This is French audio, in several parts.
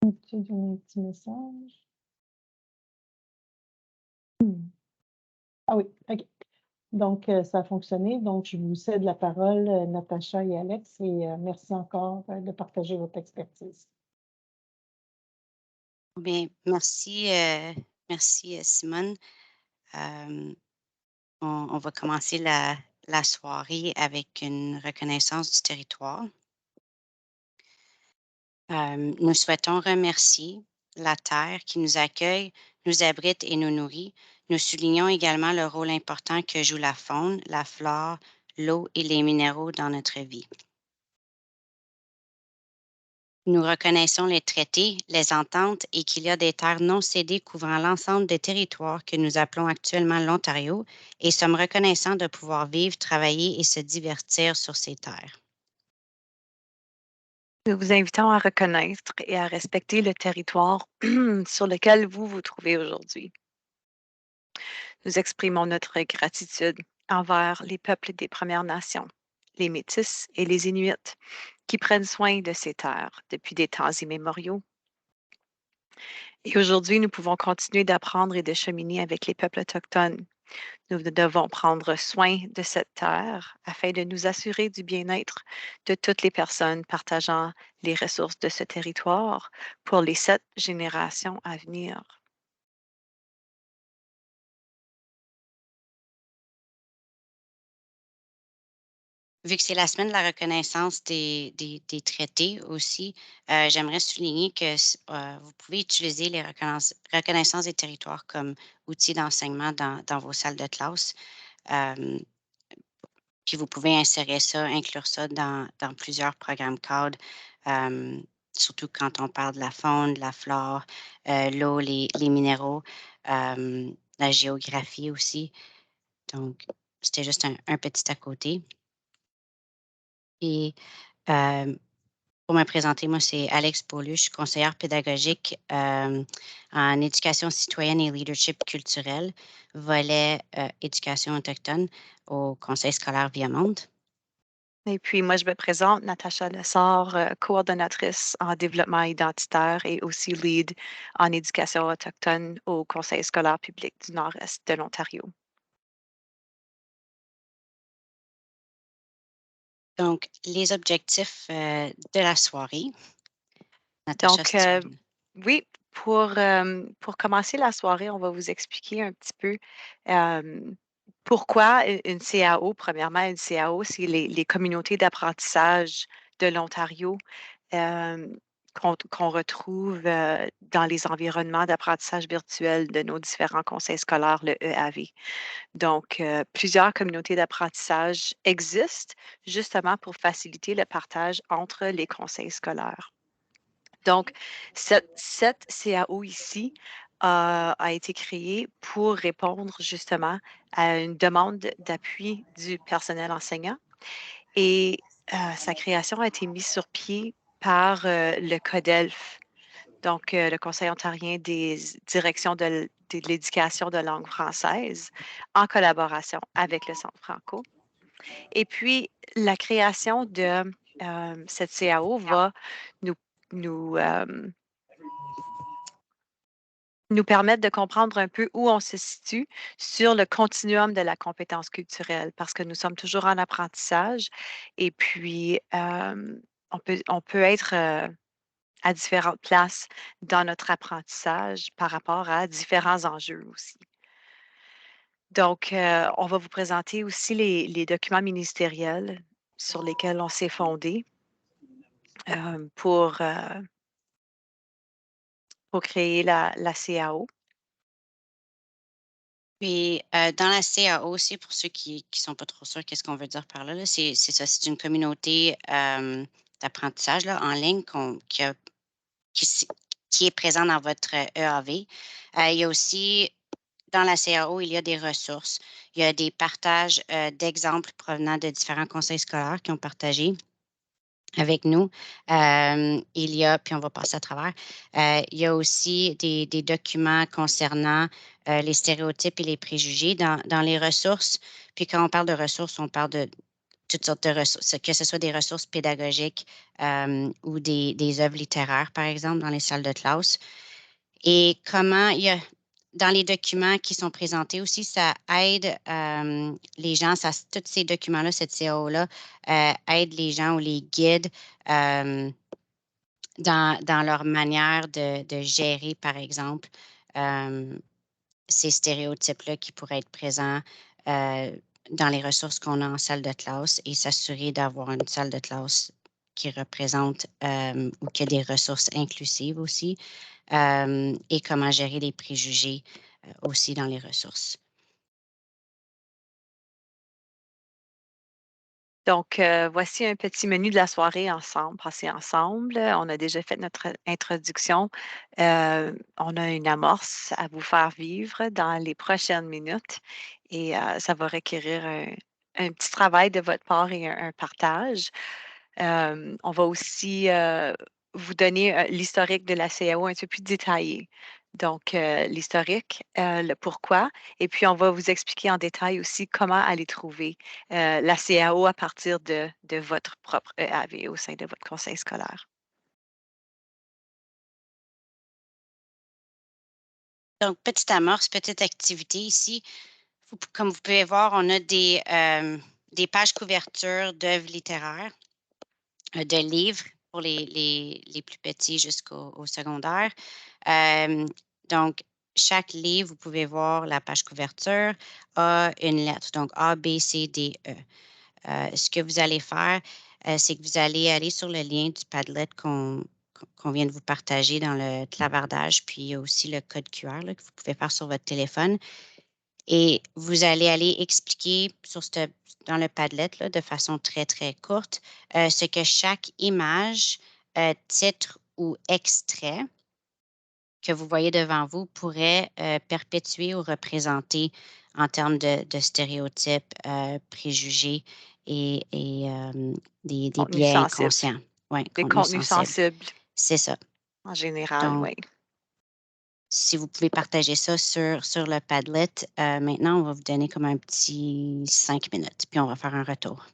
Tu as donné un petit message. Hmm. Ah oui, OK. Donc, ça a fonctionné. Donc, je vous cède la parole, Natacha et Alex, et merci encore de partager votre expertise. Bien, merci, Simone. Hem, on va commencer la soirée avec une reconnaissance du territoire. Nous souhaitons remercier la terre qui nous accueille, nous abrite et nous nourrit. Nous soulignons également le rôle important que joue la faune, la flore, l'eau et les minéraux dans notre vie. Nous reconnaissons les traités, les ententes et qu'il y a des terres non cédées couvrant l'ensemble des territoires que nous appelons actuellement l'Ontario et sommes reconnaissants de pouvoir vivre, travailler et se divertir sur ces terres. Nous vous invitons à reconnaître et à respecter le territoire sur lequel vous vous trouvez aujourd'hui. Nous exprimons notre gratitude envers les peuples des Premières Nations, les Métis et les Inuits, qui prennent soin de ces terres depuis des temps immémoriaux. Et aujourd'hui, nous pouvons continuer d'apprendre et de cheminer avec les peuples autochtones. Nous devons prendre soin de cette terre afin de nous assurer du bien-être de toutes les personnes partageant les ressources de ce territoire pour les 7 générations à venir. Vu que c'est la semaine de la reconnaissance des traités aussi, j'aimerais souligner que vous pouvez utiliser les reconnaissances des territoires comme outil d'enseignement dans vos salles de classe. Euh, Puis vous pouvez insérer ça, inclure ça dans plusieurs programmes cadres, hem, surtout quand on parle de la faune, de la flore, l'eau, les minéraux, la géographie aussi. Donc, c'était juste un petit à côté. Et hem, pour me présenter, moi, c'est Alex Beaulieu, je suis conseillère pédagogique, en éducation citoyenne et leadership culturel, volet, éducation autochtone au conseil scolaire Viamonde. Et puis moi, je me présente, Natacha Lessard, coordonnatrice en développement identitaire et aussi lead en éducation autochtone au Conseil scolaire public du Nord-Est de l'Ontario. Donc, les objectifs, de la soirée. Natacha, Donc, c'est toi le oui, pour commencer la soirée, on va vous expliquer un petit peu pourquoi une CAO. Premièrement, une CAO, c'est les communautés d'apprentissage de l'Ontario euh, qu'on retrouve dans les environnements d'apprentissage virtuel de nos différents conseils scolaires, le EAV. Donc, plusieurs communautés d'apprentissage existent justement pour faciliter le partage entre les conseils scolaires. Donc, cette CAO ici a été créée pour répondre justement à une demande d'appui du personnel enseignant et sa création a été mise sur pied par le CODELF, donc le Conseil ontarien des directions de l'éducation de langue française, en collaboration avec le Centre franco. Et puis, la création de cette CAO va nous, nous, nous permettre de comprendre un peu où on se situe sur le continuum de la compétence culturelle, parce que nous sommes toujours en apprentissage et puis on peut être à différentes places dans notre apprentissage par rapport à différents enjeux aussi. Donc, on va vous présenter aussi les documents ministériels sur lesquels on s'est fondé pour créer la CAO. Puis, dans la CAO aussi, pour ceux qui sont pas trop sûrs qu'est-ce qu'on veut dire par là, là, c'est ça, c'est une communauté, d'apprentissage, là, en ligne qui s qui est présente dans votre EAV. Il y a aussi dans la CAO, il y a des ressources. Il y a des partages, d'exemples provenant de différents conseils scolaires qui ont partagé avec nous. Il y a puis on va passer à travers, il y a aussi des documents concernant, les stéréotypes et les préjugés dans les ressources. Puis quand on parle de ressources, on parle de toutes sortes de ressources, que ce soit des ressources pédagogiques ou des œuvres littéraires, par exemple, dans les salles de classe. Et comment il y a dans les documents qui sont présentés aussi, ça aide les gens, tous ces documents-là, cette CAO-là, aide les gens ou les guides dans leur manière de gérer, par exemple, ces stéréotypes-là qui pourraient être présents dans les ressources qu'on a en salle de classe et s'assurer d'avoir une salle de classe qui représente ou qui a des ressources inclusives aussi et comment gérer les préjugés aussi dans les ressources. Donc, voici un petit menu de la soirée ensemble, passé ensemble. On a déjà fait notre introduction. On a une amorce à vous faire vivre dans les prochaines minutes et ça va requérir un petit travail de votre part et un partage. On va aussi vous donner l'historique de la CAO un peu plus détaillé. Donc, l'historique, le pourquoi, et puis on va vous expliquer en détail aussi comment aller trouver la CAO à partir de votre propre EAV au sein de votre conseil scolaire. Donc, petite amorce, petite activité ici. Comme vous pouvez voir, on a des pages couvertures d'œuvres littéraires, de livres pour les plus petits jusqu'au secondaire. Donc, chaque livre, vous pouvez voir la page couverture a une lettre, donc A, B, C, D, E. Ce que vous allez faire, c'est que vous allez aller sur le lien du Padlet qu'on vient de vous partager dans le clavardage, puis il y a aussi le code QR là, que vous pouvez faire sur votre téléphone. Et vous allez aller expliquer dans le Padlet là, de façon très, très courte ce que chaque image, titre ou extrait que vous voyez devant vous pourrait perpétuer ou représenter en termes de stéréotypes, préjugés et des Contenu biais sensible. inconscients. Oui, Des contenu contenus sensible. sensibles C'est ça. en général, Donc, oui. si vous pouvez partager ça sur le Padlet, maintenant, on va vous donner comme un petit 5 minutes, puis on va faire un retour.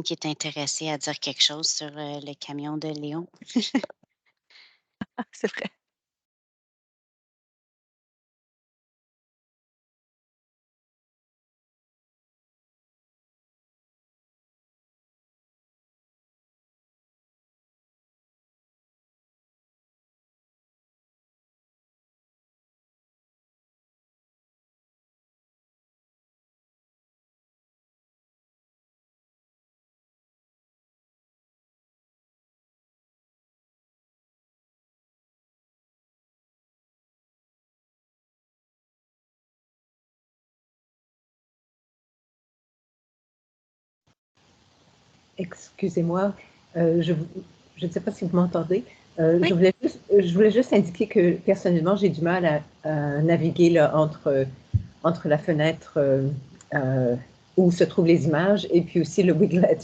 Qui est intéressé à dire quelque chose sur le camion de Léon? C'est vrai. Excusez-moi, je ne sais pas si vous m'entendez. Oui. Je voulais juste indiquer que personnellement, j'ai du mal à naviguer là, entre la fenêtre où se trouvent les images et puis aussi le Wiglet.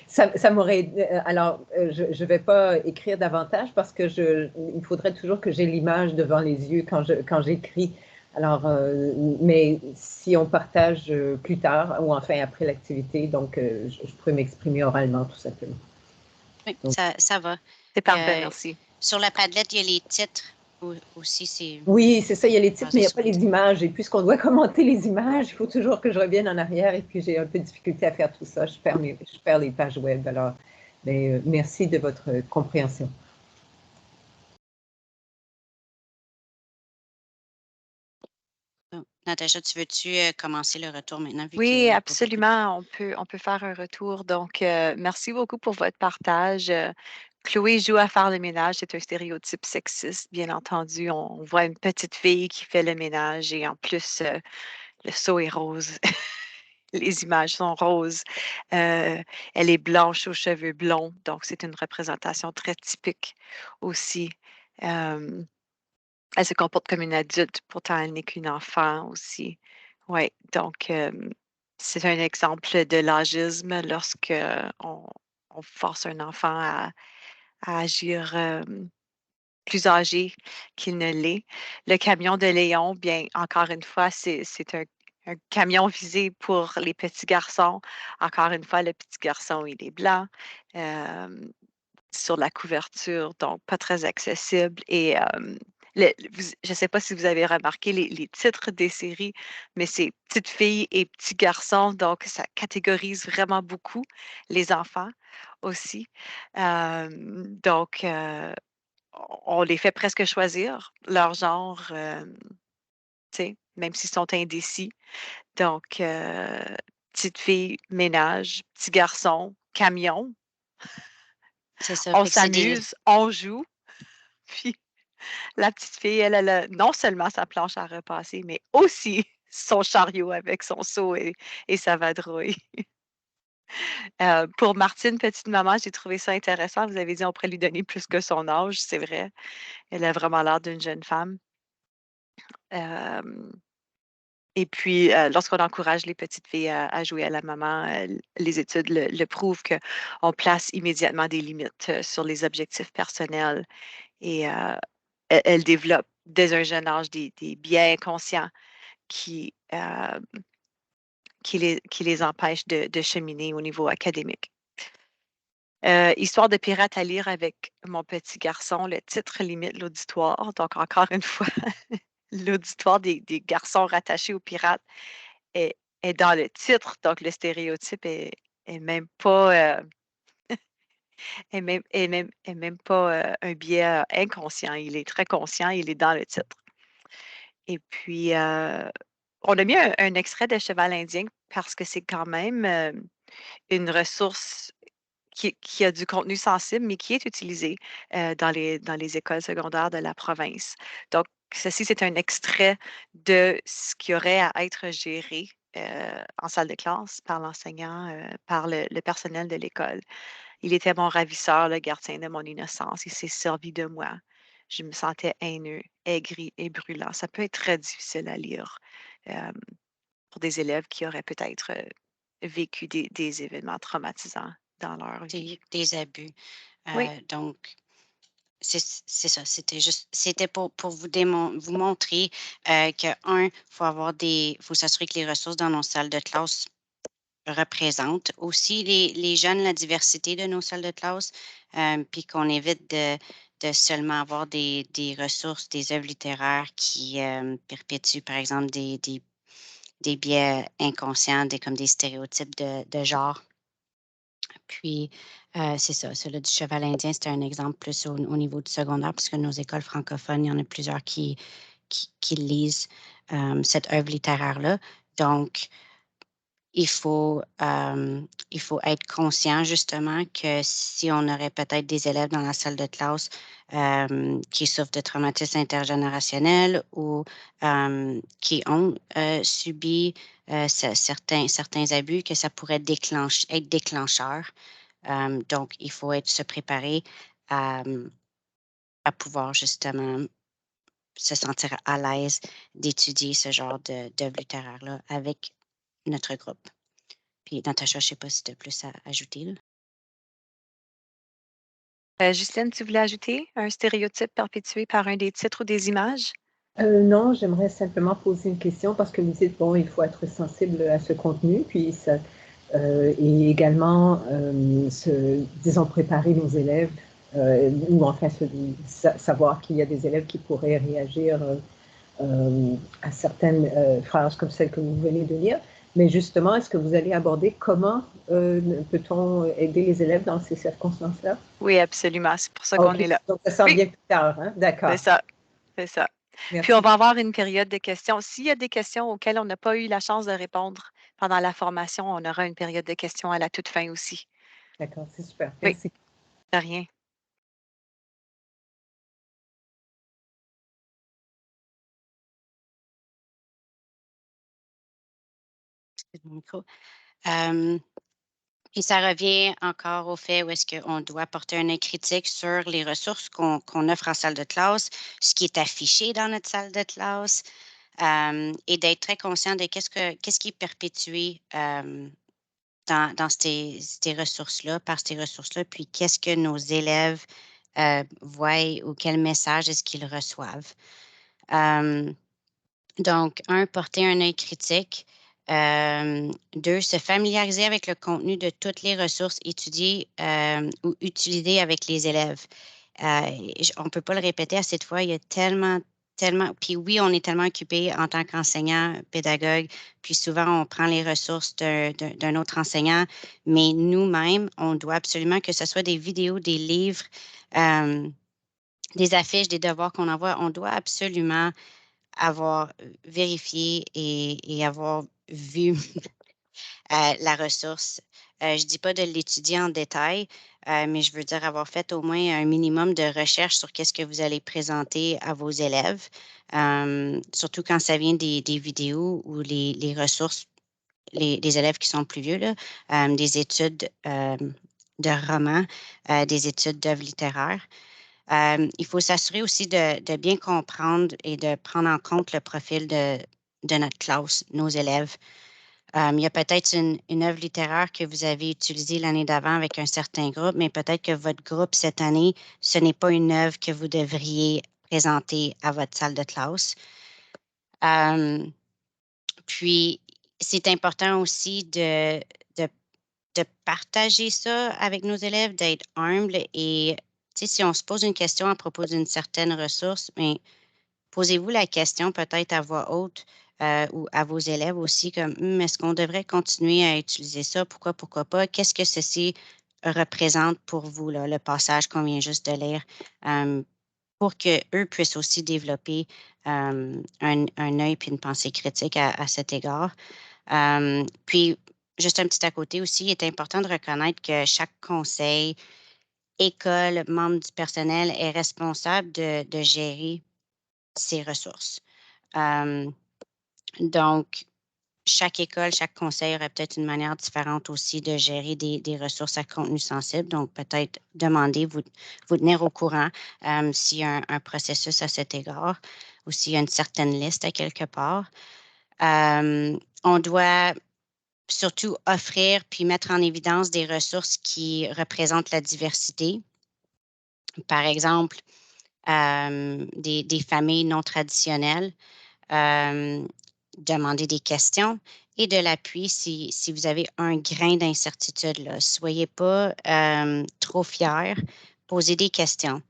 Ça m'aurait... alors, je ne vais pas écrire davantage parce que il faudrait toujours que j'ai l'image devant les yeux quand j'écris. Alors, mais si on partage plus tard ou enfin après l'activité, donc je pourrais m'exprimer oralement tout simplement. Oui, ça va. C'est parfait, merci. Sur la Padlet, il y a les titres aussi. Oui, c'est ça, il y a les titres, mais il n'y a pas les images. Et puisqu'on doit commenter les images, il faut toujours que je revienne en arrière et puis j'ai un peu de difficulté à faire tout ça. Je perds les pages web. Alors, mais, merci de votre compréhension. Natacha, tu veux-tu commencer le retour maintenant? Oui, absolument. On peut faire un retour. Donc, merci beaucoup pour votre partage. Chloé joue à faire le ménage. C'est un stéréotype sexiste, bien entendu. On voit une petite fille qui fait le ménage et en plus, le seau est rose. Les images sont roses. Elle est blanche aux cheveux blonds. Donc, c'est une représentation très typique aussi. Elle se comporte comme une adulte, pourtant elle n'est qu'une enfant aussi. Oui, donc c'est un exemple de l'agisme lorsque on force un enfant à agir plus âgé qu'il ne l'est. Le camion de Léon, bien, encore une fois, c'est un camion visé pour les petits garçons. Encore une fois, le petit garçon, il est blanc. Sur la couverture, donc pas très accessible. Et je ne sais pas si vous avez remarqué les titres des séries, mais c'est petites filles et petits garçons, donc ça catégorise vraiment beaucoup les enfants aussi. Donc, on les fait presque choisir leur genre, même s'ils sont indécis. Donc, petite fille, ménage, petit garçon, camion. C'est ça. On s'amuse, on joue. Puis la petite fille, elle a non seulement sa planche à repasser, mais aussi son chariot avec son seau et sa vadrouille. Pour Martine, petite maman, j'ai trouvé ça intéressant. Vous avez dit on pourrait lui donner plus que son âge, c'est vrai. Elle a vraiment l'air d'une jeune femme. Et puis, lorsqu'on encourage les petites filles à jouer à la maman, les études le prouvent qu'on place immédiatement des limites sur les objectifs personnels et elle développe dès un jeune âge des biais inconscients qui les empêchent de cheminer au niveau académique. Histoire de pirate à lire avec mon petit garçon, le titre limite l'auditoire. Donc, encore une fois, l'auditoire des garçons rattachés aux pirates est dans le titre. Donc, le stéréotype est même pas, est même pas un biais inconscient. Il est très conscient, il est dans le titre. Et puis, on a mis un extrait de Cheval indien parce que c'est quand même une ressource qui a du contenu sensible, mais qui est utilisée dans les écoles secondaires de la province. Donc, ceci, c'est un extrait de ce qui aurait à être géré en salle de classe par l'enseignant, par le personnel de l'école. Il était mon ravisseur, le gardien de mon innocence. Il s'est servi de moi. Je me sentais haineux, aigri et brûlant. Ça peut être très difficile à lire pour des élèves qui auraient peut-être vécu des événements traumatisants dans leur vie. Des abus. Oui. Donc, c'est ça. C'était pour vous montrer que, faut s'assurer que les ressources dans nos salles de classe représentent aussi les jeunes, la diversité de nos salles de classe, puis qu'on évite de seulement avoir des ressources, des œuvres littéraires qui perpétuent, par exemple, des biais inconscients, comme des stéréotypes de genre. Puis, c'est ça, celui du cheval indien, c'était un exemple plus au niveau du secondaire, puisque nos écoles francophones, il y en a plusieurs qui lisent cette œuvre littéraire-là. Donc, il faut être conscient justement que si on aurait peut-être des élèves dans la salle de classe qui souffrent de traumatisme intergénérationnel ou qui ont subi certains abus, que ça pourrait être déclencheur. Donc, il faut se préparer à pouvoir justement se sentir à l'aise d'étudier ce genre d'œuvre littéraire-là avec notre groupe. Puis, Natacha, je ne sais pas si tu as plus à ajouter. Là. Justine, tu voulais ajouter un stéréotype perpétué par un des titres ou des images? Non, j'aimerais simplement poser une question parce que vous dites, bon, il faut être sensible à ce contenu, puis ça, et également, disons, préparer nos élèves, ou enfin savoir qu'il y a des élèves qui pourraient réagir à certaines phrases comme celles que vous venez de lire. Mais justement, est-ce que vous allez aborder comment peut-on aider les élèves dans ces circonstances-là? Oui, absolument. C'est pour ça qu'on est là. Donc, ça s'en vient plus tard, hein? D'accord. C'est ça. C'est ça. Merci. Puis, on va avoir une période de questions. S'il y a des questions auxquelles on n'a pas eu la chance de répondre pendant la formation, on aura une période de questions à la toute fin aussi. D'accord, c'est super. Oui. Merci. De rien. Mon micro. Puis ça revient encore au fait où est-ce qu'on doit porter un œil critique sur les ressources qu'on offre en salle de classe, ce qui est affiché dans notre salle de classe, et d'être très conscient de qu'est-ce qui est perpétué dans ces ressources-là, par ces ressources-là, puis qu'est-ce que nos élèves voient ou quel message est-ce qu'ils reçoivent. Donc, porter un œil critique. 2, se familiariser avec le contenu de toutes les ressources étudiées ou utilisées avec les élèves. On ne peut pas le répéter assez de fois, il y a tellement, puis oui, on est tellement occupé en tant qu'enseignant, pédagogue, puis souvent on prend les ressources d'un autre enseignant, mais nous-mêmes, on doit absolument que ce soit des vidéos, des livres, des affiches, des devoirs qu'on envoie, on doit absolument avoir vérifié et avoir vu la ressource. Je ne dis pas de l'étudier en détail, mais je veux dire avoir fait au moins un minimum de recherche sur qu'est-ce que vous allez présenter à vos élèves, surtout quand ça vient des vidéos ou les ressources, les élèves qui sont plus vieux, là, des études de romans, des études d'œuvres littéraires. Il faut s'assurer aussi de bien comprendre et de prendre en compte le profil de notre classe, nos élèves. Il y a peut-être une œuvre littéraire que vous avez utilisée l'année d'avant avec un certain groupe, mais peut-être que votre groupe cette année, ce n'est pas une œuvre que vous devriez présenter à votre salle de classe. Puis, c'est important aussi de partager ça avec nos élèves, d'être humble et si on se pose une question à propos d'une certaine ressource, mais posez-vous la question peut-être à voix haute ou à vos élèves aussi, comme est-ce qu'on devrait continuer à utiliser ça? Pourquoi pas? Qu'est-ce que ceci représente pour vous, là, le passage qu'on vient juste de lire, pour qu'eux puissent aussi développer un œil puis une pensée critique à cet égard. Puis, juste un petit à côté aussi, il est important de reconnaître que chaque conseil, école, membre du personnel est responsable de gérer ses ressources. Donc, chaque école, chaque conseil aurait peut-être une manière différente aussi de gérer des ressources à contenu sensible. Donc, peut-être demander, vous tenir au courant s'il y a un processus à cet égard ou s'il y a une certaine liste à quelque part. On doit surtout offrir puis mettre en évidence des ressources qui représentent la diversité. Par exemple, des familles non traditionnelles, demander des questions et de l'appui si vous avez un grain d'incertitude. Là. Soyez pas trop fiers, posez des questions.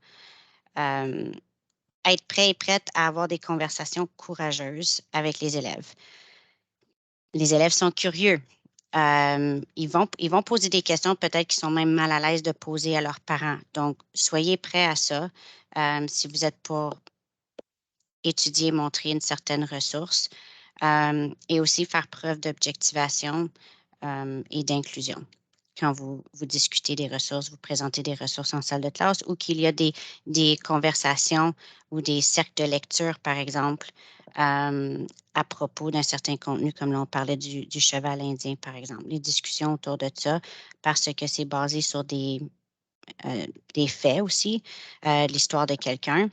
Être prêt et prête à avoir des conversations courageuses avec les élèves. Les élèves sont curieux. Ils vont poser des questions peut-être qu'ils sont même mal à l'aise de poser à leurs parents. Donc, soyez prêts à ça. Si vous êtes pour étudier, montrer une certaine ressource. et aussi faire preuve d'objectivation et d'inclusion. Quand vous discutez des ressources, vous présentez des ressources en salle de classe ou qu'il y a des conversations ou des cercles de lecture, par exemple, à propos d'un certain contenu, comme là, on parlait du cheval indien, par exemple. Les discussions autour de ça, parce que c'est basé sur des faits aussi, l'histoire de quelqu'un.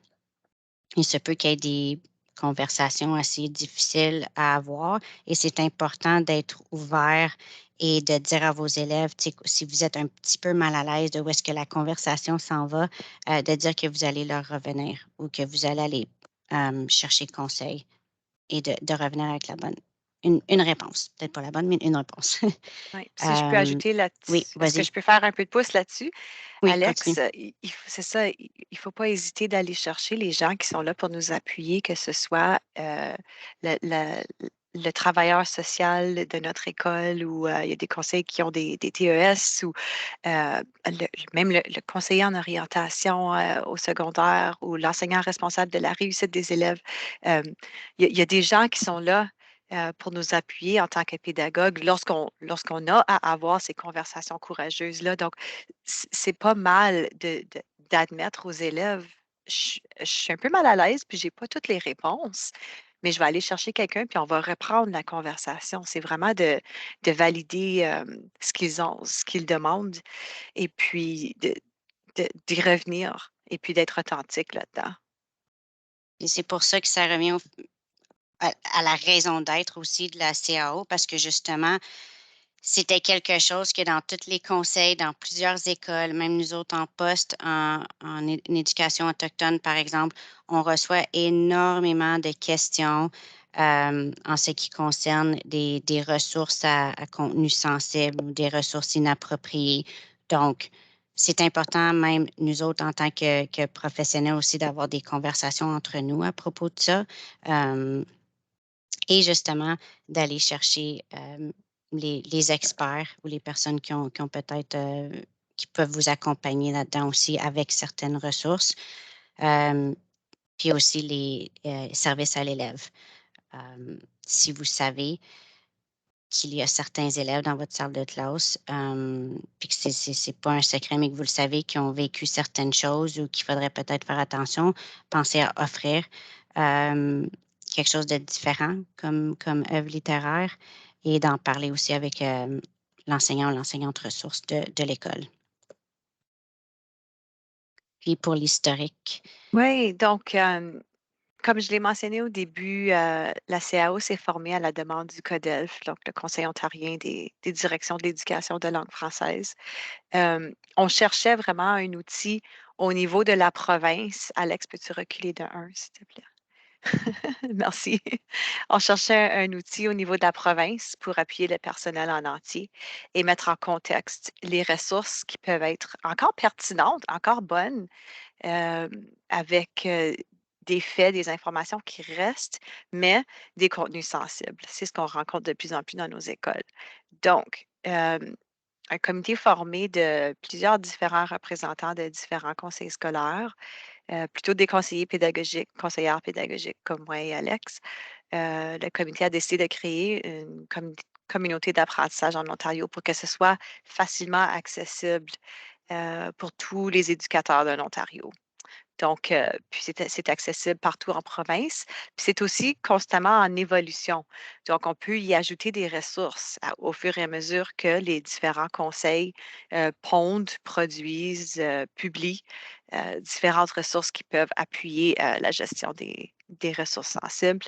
Il se peut qu'il y ait des conversations assez difficiles à avoir et c'est important d'être ouvert et de dire à vos élèves, si vous êtes un petit peu mal à l'aise de où est-ce que la conversation s'en va, de dire que vous allez leur revenir ou que vous allez aller chercher conseil et de revenir avec la bonne, une réponse. Peut-être pas la bonne, mais une réponse. Oui, si je peux ajouter Oui, là-dessus, est-ce que vas-y. je peux faire un peu de pouce là-dessus? Oui, Alex, continue. c'est ça, il ne faut pas hésiter d'aller chercher les gens qui sont là pour nous appuyer, que ce soit le, le- le travailleur social de notre école ou il y a des conseils qui ont des TES ou même le conseiller en orientation au secondaire ou l'enseignant responsable de la réussite des élèves. Il y a des gens qui sont là pour nous appuyer en tant que pédagogue lorsqu'on a à avoir ces conversations courageuses-là. Donc, c'est pas mal d'admettre aux élèves, je suis un peu mal à l'aise, puis j'ai pas toutes les réponses, mais je vais aller chercher quelqu'un, puis on va reprendre la conversation. C'est vraiment de valider ce qu'ils demandent, et puis d'y revenir, et puis d'être authentique là-dedans. Et c'est pour ça que ça revient à la raison d'être aussi de la CAO, parce que justement, c'était quelque chose que dans tous les conseils, dans plusieurs écoles, même nous autres en poste, en éducation autochtone, par exemple, on reçoit énormément de questions en ce qui concerne des ressources à contenu sensible ou des ressources inappropriées. Donc, c'est important, même nous autres, en tant que professionnels aussi, d'avoir des conversations entre nous à propos de ça. Et justement, d'aller chercher les experts ou les personnes qui ont peut-être, qui peuvent vous accompagner là-dedans aussi avec certaines ressources. Puis aussi les services à l'élève. Si vous savez qu'il y a certains élèves dans votre salle de classe, puis que c'est pas un secret, mais que vous le savez, qui ont vécu certaines choses ou qu'il faudrait peut-être faire attention, pensez à offrir quelque chose de différent comme œuvre littéraire et d'en parler aussi avec l'enseignant ou l'enseignante ressource de l'école. Puis pour l'historique, Oui, donc, comme je l'ai mentionné au début, la CAO s'est formée à la demande du CODELF, donc le Conseil ontarien des directions de l'éducation de langue française. On cherchait vraiment un outil au niveau de la province. Alex, peux-tu reculer de 1, s'il te plaît? Merci. On cherchait un outil au niveau de la province pour appuyer le personnel en entier et mettre en contexte les ressources qui peuvent être encore pertinentes, encore bonnes, avec des faits, des informations qui restent, mais des contenus sensibles. C'est ce qu'on rencontre de plus en plus dans nos écoles. Donc, un comité formé de plusieurs différents représentants de différents conseils scolaires, plutôt des conseillers pédagogiques, conseillères pédagogiques comme moi et Alex. Le comité a décidé de créer une communauté d'apprentissage en Ontario pour que ce soit facilement accessible pour tous les éducateurs de l'Ontario. Donc, puis c'est accessible partout en province. Puis c'est aussi constamment en évolution. Donc, on peut y ajouter des ressources au fur et à mesure que les différents conseils pondent, produisent, publient différentes ressources qui peuvent appuyer la gestion des ressources sensibles.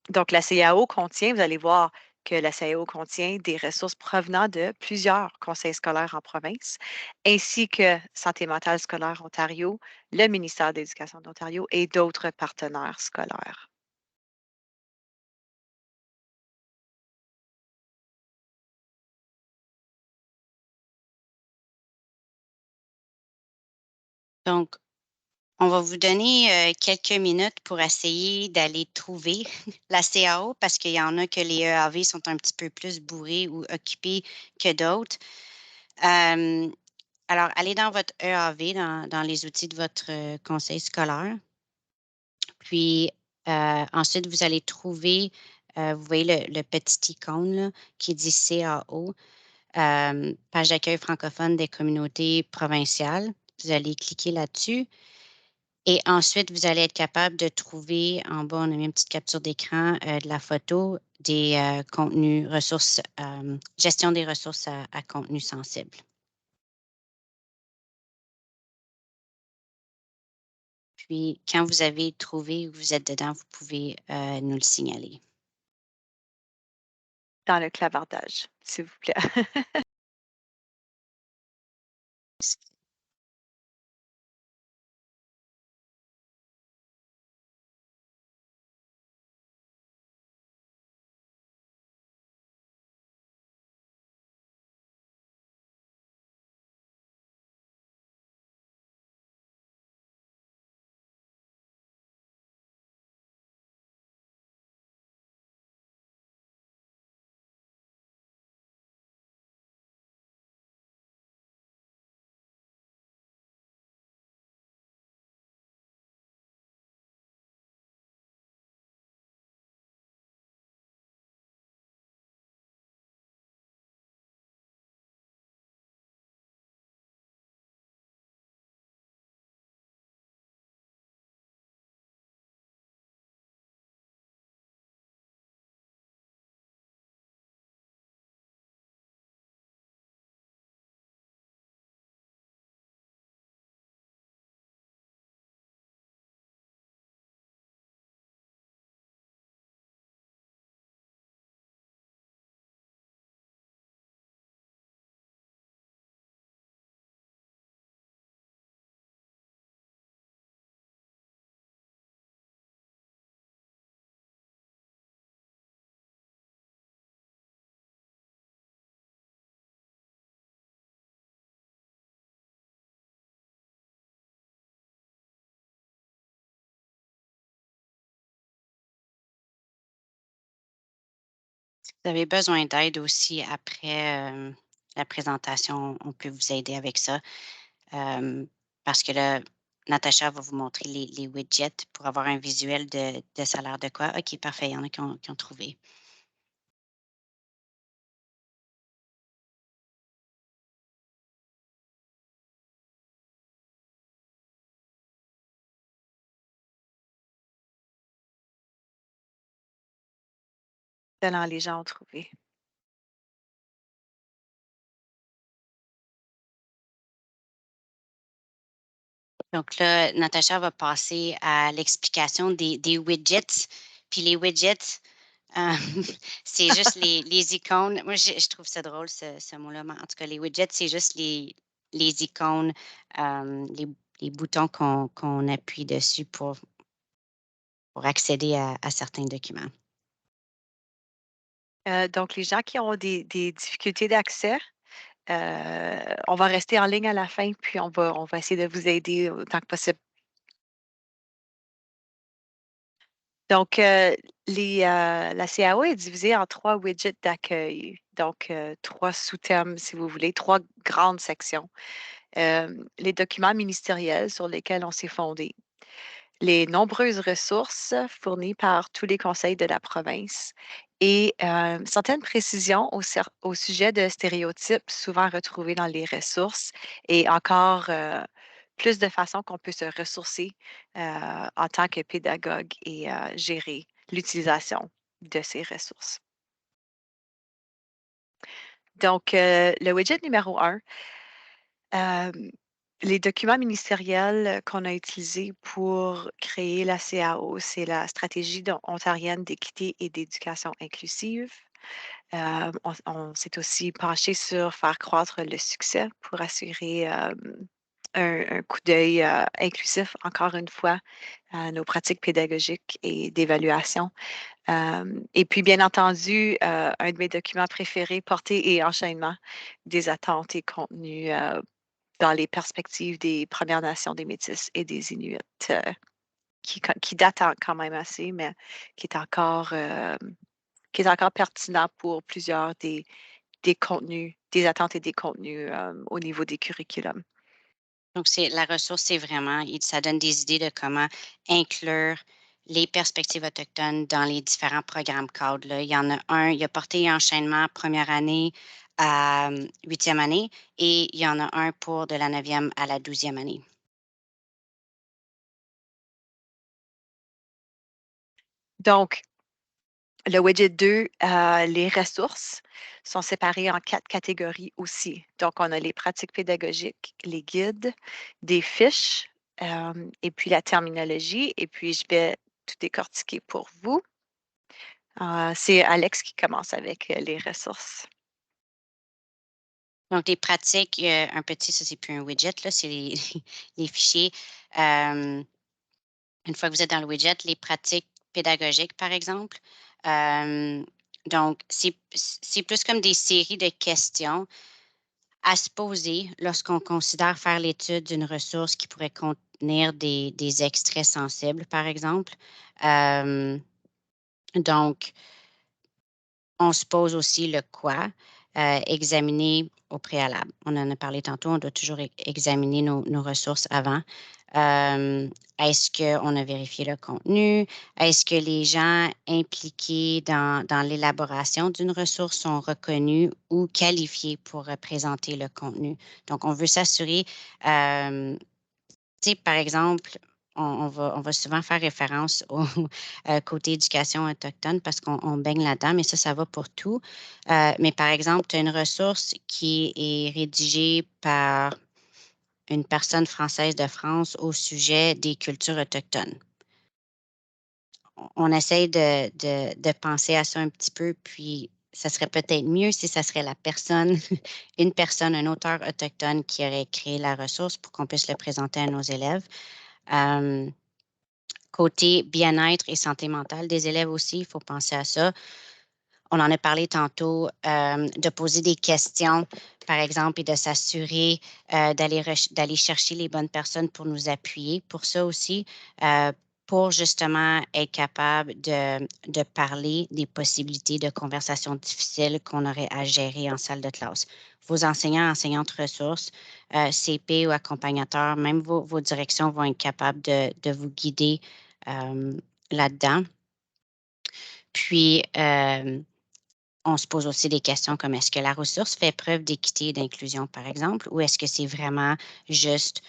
Donc, la CAO contient, vous allez voir que la CAO contient des ressources provenant de plusieurs conseils scolaires en province, ainsi que Santé mentale scolaire Ontario, le ministère de l'Éducation de l'Ontario et d'autres partenaires scolaires. donc, on va vous donner quelques minutes pour essayer d'aller trouver la CAO parce qu'il y en a que les EAV sont un petit peu plus bourrés ou occupés que d'autres. Alors, allez dans votre EAV, dans les outils de votre conseil scolaire. Puis, Ensuite, vous allez trouver, vous voyez le petit icône là, qui dit CAO, page d'accueil francophone des communautés provinciales. Vous allez cliquer là-dessus. Et ensuite, vous allez être capable de trouver en bas, on a mis une petite capture d'écran de la photo des contenus, ressources, gestion des ressources à contenu sensible. Puis, quand vous avez trouvé ou vous êtes dedans, vous pouvez nous le signaler. Dans le clavardage, s'il vous plaît. Vous avez besoin d'aide aussi après la présentation, on peut vous aider avec ça. Parce que là, Natacha va vous montrer les widgets pour avoir un visuel de ça a l'air de quoi. OK, parfait, il y en a qui ont trouvé. Selon les gens ont trouvé. Donc là, Natacha va passer à l'explication des widgets. Puis les widgets, euh, c'est juste les icônes. Moi, je trouve ça drôle, ce mot-là. Mais en tout cas, les widgets, c'est juste les icônes, les boutons qu'on appuie dessus pour accéder à certains documents. Donc, les gens qui ont des difficultés d'accès, on va rester en ligne à la fin, puis on va essayer de vous aider autant que possible. Donc, la CAO est divisée en 3 widgets d'accueil. Donc, 3 sous-thèmes, si vous voulez, 3 grandes sections. Les documents ministériels sur lesquels on s'est fondé. Les nombreuses ressources fournies par tous les conseils de la province et certaines précisions au sujet de stéréotypes souvent retrouvés dans les ressources et encore plus de façons qu'on peut se ressourcer en tant que pédagogue et gérer l'utilisation de ces ressources. Donc, le widget numéro 1, les documents ministériels qu'on a utilisés pour créer la CAO, c'est la stratégie ontarienne d'équité et d'éducation inclusive. On s'est aussi penché sur faire croître le succès pour assurer un coup d'œil inclusif, encore une fois, à nos pratiques pédagogiques et d'évaluation. Et puis, bien entendu, un de mes documents préférés, portée et enchaînement des attentes et contenus dans les perspectives des Premières Nations, des Métis et des Inuits, qui date quand même assez, mais qui est encore, pertinent pour plusieurs des contenus, des attentes et des contenus au niveau des curriculums. Donc, la ressource, c'est vraiment, ça donne des idées de comment inclure les perspectives autochtones dans les différents programmes cadres. Là. Il y en a un, il y a portée et enchaînement première année à 8e année et il y en a un pour de la 9e à la 12e année. Donc, le widget 2, les ressources sont séparées en 4 catégories aussi. Donc, on a les pratiques pédagogiques, les guides, des fiches, et puis la terminologie. Et puis, je vais tout décortiquer pour vous. C'est Alex qui commence avec les ressources. Donc, les pratiques, un petit, ça, c'est plus un widget, là, c'est les fichiers. Une fois que vous êtes dans le widget, les pratiques pédagogiques, par exemple. Donc, c'est plus comme des séries de questions à se poser lorsqu'on considère faire l'étude d'une ressource qui pourrait contenir des extraits sensibles, par exemple. Donc, on se pose aussi le quoi, examiner au préalable. On en a parlé tantôt, on doit toujours examiner nos ressources avant. Est-ce qu'on a vérifié le contenu? Est-ce que les gens impliqués dans l'élaboration d'une ressource sont reconnus ou qualifiés pour représenter le contenu? Donc, on veut s'assurer, tu sais, par exemple, on va souvent faire référence au côté éducation autochtone parce qu'on baigne là-dedans, mais ça va pour tout. Mais par exemple, tu as une ressource qui est rédigée par une personne française de France au sujet des cultures autochtones. On essaye de penser à ça un petit peu, puis ça serait peut-être mieux si ça serait la personne, une personne, un auteur autochtone qui aurait créé la ressource pour qu'on puisse le présenter à nos élèves. Côté bien-être et santé mentale des élèves aussi, il faut penser à ça. On en a parlé tantôt, de poser des questions, par exemple, et de s'assurer d'aller chercher les bonnes personnes pour nous appuyer. Pour ça aussi, pour justement être capable de parler des possibilités de conversations difficiles qu'on aurait à gérer en salle de classe. Vos enseignants, enseignantes ressources, CP ou accompagnateurs, même vos directions vont être capables de vous guider là-dedans. Puis, on se pose aussi des questions comme est-ce que la ressource fait preuve d'équité et d'inclusion, par exemple, ou est-ce que c'est vraiment juste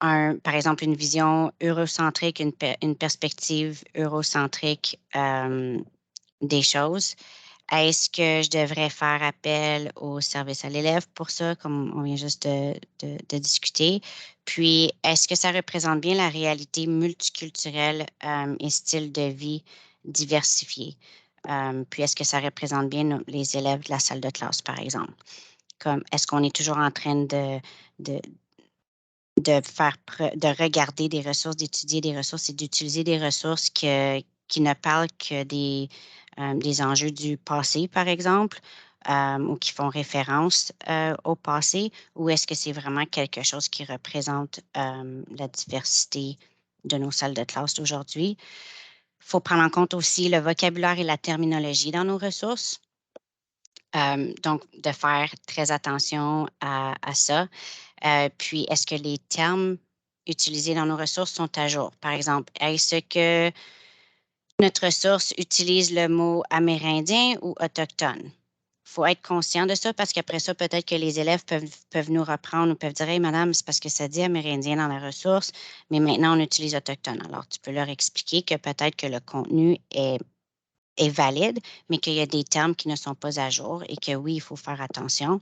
par exemple, une vision eurocentrique, une perspective eurocentrique des choses? Est-ce que je devrais faire appel au service à l'élève pour ça, comme on vient juste de discuter? Puis, est-ce que ça représente bien la réalité multiculturelle et style de vie diversifié? Puis, est-ce que ça représente bien les élèves de la salle de classe, par exemple? Comme, est-ce qu'on est toujours en train de de regarder des ressources, d'étudier des ressources et d'utiliser des ressources qui ne parlent que des enjeux du passé, par exemple, ou qui font référence au passé, ou est-ce que c'est vraiment quelque chose qui représente la diversité de nos salles de classe d'aujourd'hui? Il faut prendre en compte aussi le vocabulaire et la terminologie dans nos ressources. Donc, de faire très attention à ça. Puis, est-ce que les termes utilisés dans nos ressources sont à jour? Par exemple, est-ce que notre ressource utilise le mot amérindien ou autochtone? Il faut être conscient de ça parce qu'après ça, peut-être que les élèves peuvent nous reprendre ou peuvent dire « Hey, madame, c'est parce que ça dit amérindien dans la ressource, mais maintenant on utilise autochtone. » Alors, tu peux leur expliquer que peut-être que le contenu est valide, mais qu'il y a des termes qui ne sont pas à jour et que oui, il faut faire attention.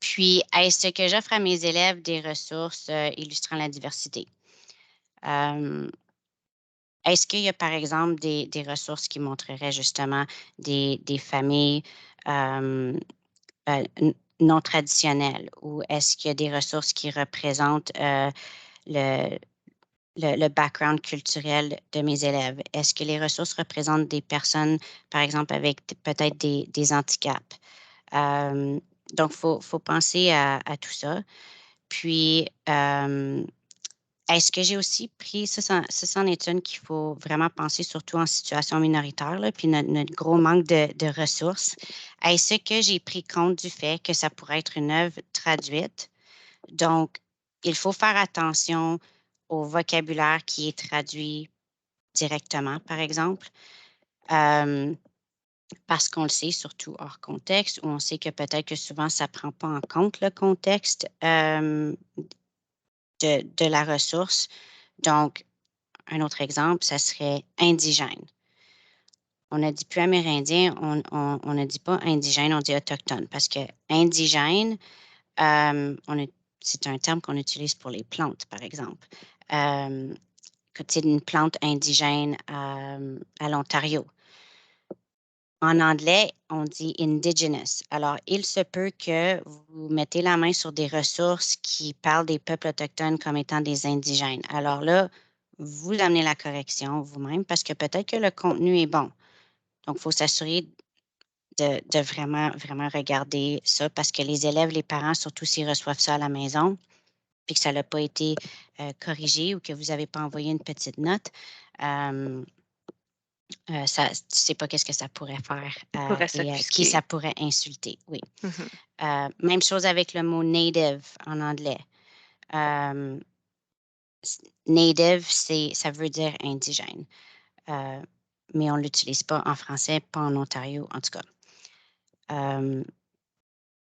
Puis, est-ce que j'offre à mes élèves des ressources illustrant la diversité? Est-ce qu'il y a, par exemple, des ressources qui montreraient justement des familles non traditionnelles ou est-ce qu'il y a des ressources qui représentent le background culturel de mes élèves? Est-ce que les ressources représentent des personnes, par exemple, avec peut-être des handicaps? Donc, il faut penser à tout ça. Puis, est-ce que j'ai aussi pris, ça c'en est une qu'il faut vraiment penser surtout en situation minoritaire, là, puis notre gros manque de ressources. Est-ce que j'ai pris compte du fait que ça pourrait être une œuvre traduite? Donc, il faut faire attention au vocabulaire qui est traduit directement, par exemple. Parce qu'on le sait, surtout hors contexte, où on sait que peut-être que souvent, ça ne prend pas en compte le contexte de la ressource. Donc, un autre exemple, ça serait indigène. On ne dit plus amérindien, on ne dit pas indigène, on dit autochtone. Parce que indigène, c'est un terme qu'on utilise pour les plantes, par exemple. C'est une plante indigène à l'Ontario. En anglais, on dit indigenous. Alors, il se peut que vous mettez la main sur des ressources qui parlent des peuples autochtones comme étant des indigènes. Alors là, vous amenez la correction vous-même parce que peut-être que le contenu est bon. Donc, il faut s'assurer de vraiment, vraiment regarder ça parce que les élèves, les parents, surtout s'ils reçoivent ça à la maison, puis que ça n'a pas été corrigé ou que vous n'avez pas envoyé une petite note, tu ne sais pas qu'est-ce que ça pourrait faire Pourrait et qui s'offusquer. ça pourrait insulter, oui. Mhm. Même chose avec le mot native en anglais. Native, ça veut dire indigène, mais on ne l'utilise pas en français, pas en Ontario, en tout cas.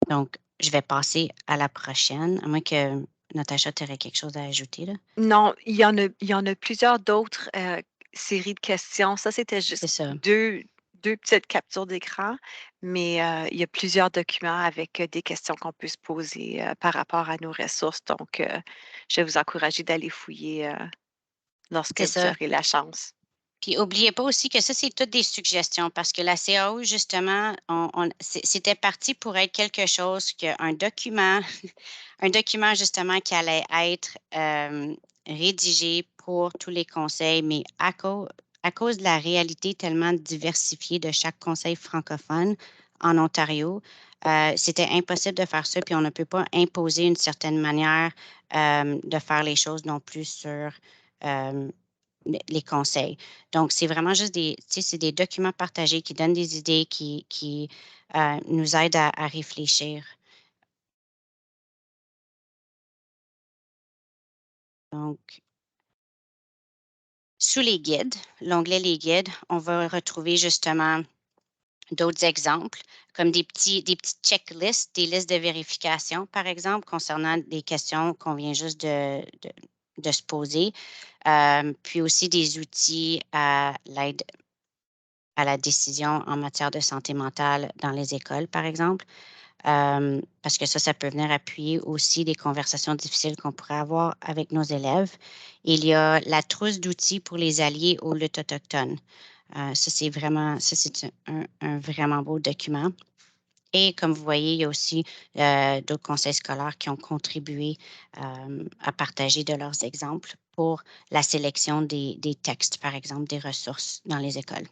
Donc, je vais passer à la prochaine, à moins que Natacha, tu aurais quelque chose à ajouter, là. Non, il y en a plusieurs d'autres séries de questions. Ça, c'était C'est juste ça. deux petites captures d'écran, mais il y a plusieurs documents avec des questions qu'on peut se poser par rapport à nos ressources. Donc, je vais vous encourager d'aller fouiller lorsque C'est vous ça. aurez la chance. Puis, n'oubliez pas aussi que ça, c'est toutes des suggestions parce que la CAO, justement, c'était parti pour être quelque chose qu'un document, un document, justement, qui allait être rédigé pour tous les conseils, mais à cause de la réalité tellement diversifiée de chaque conseil francophone en Ontario, c'était impossible de faire ça, puis on ne peut pas imposer une certaine manière de faire les choses non plus sur les conseils. Donc, c'est vraiment juste c'est des documents partagés qui donnent des idées, qui nous aident à réfléchir. Donc, sous les guides, l'onglet Les guides, on va retrouver justement d'autres exemples, comme des petites checklists, des listes de vérification, par exemple, concernant des questions qu'on vient juste de se poser, puis aussi des outils à l'aide à la décision en matière de santé mentale dans les écoles, par exemple, parce que ça peut venir appuyer aussi des conversations difficiles qu'on pourrait avoir avec nos élèves. Il y a la trousse d'outils pour les alliés aux luttes autochtones. C'est un vraiment beau document. Et comme vous voyez, il y a aussi d'autres conseils scolaires qui ont contribué à partager de leurs exemples pour la sélection des textes, par exemple, des ressources dans les écoles.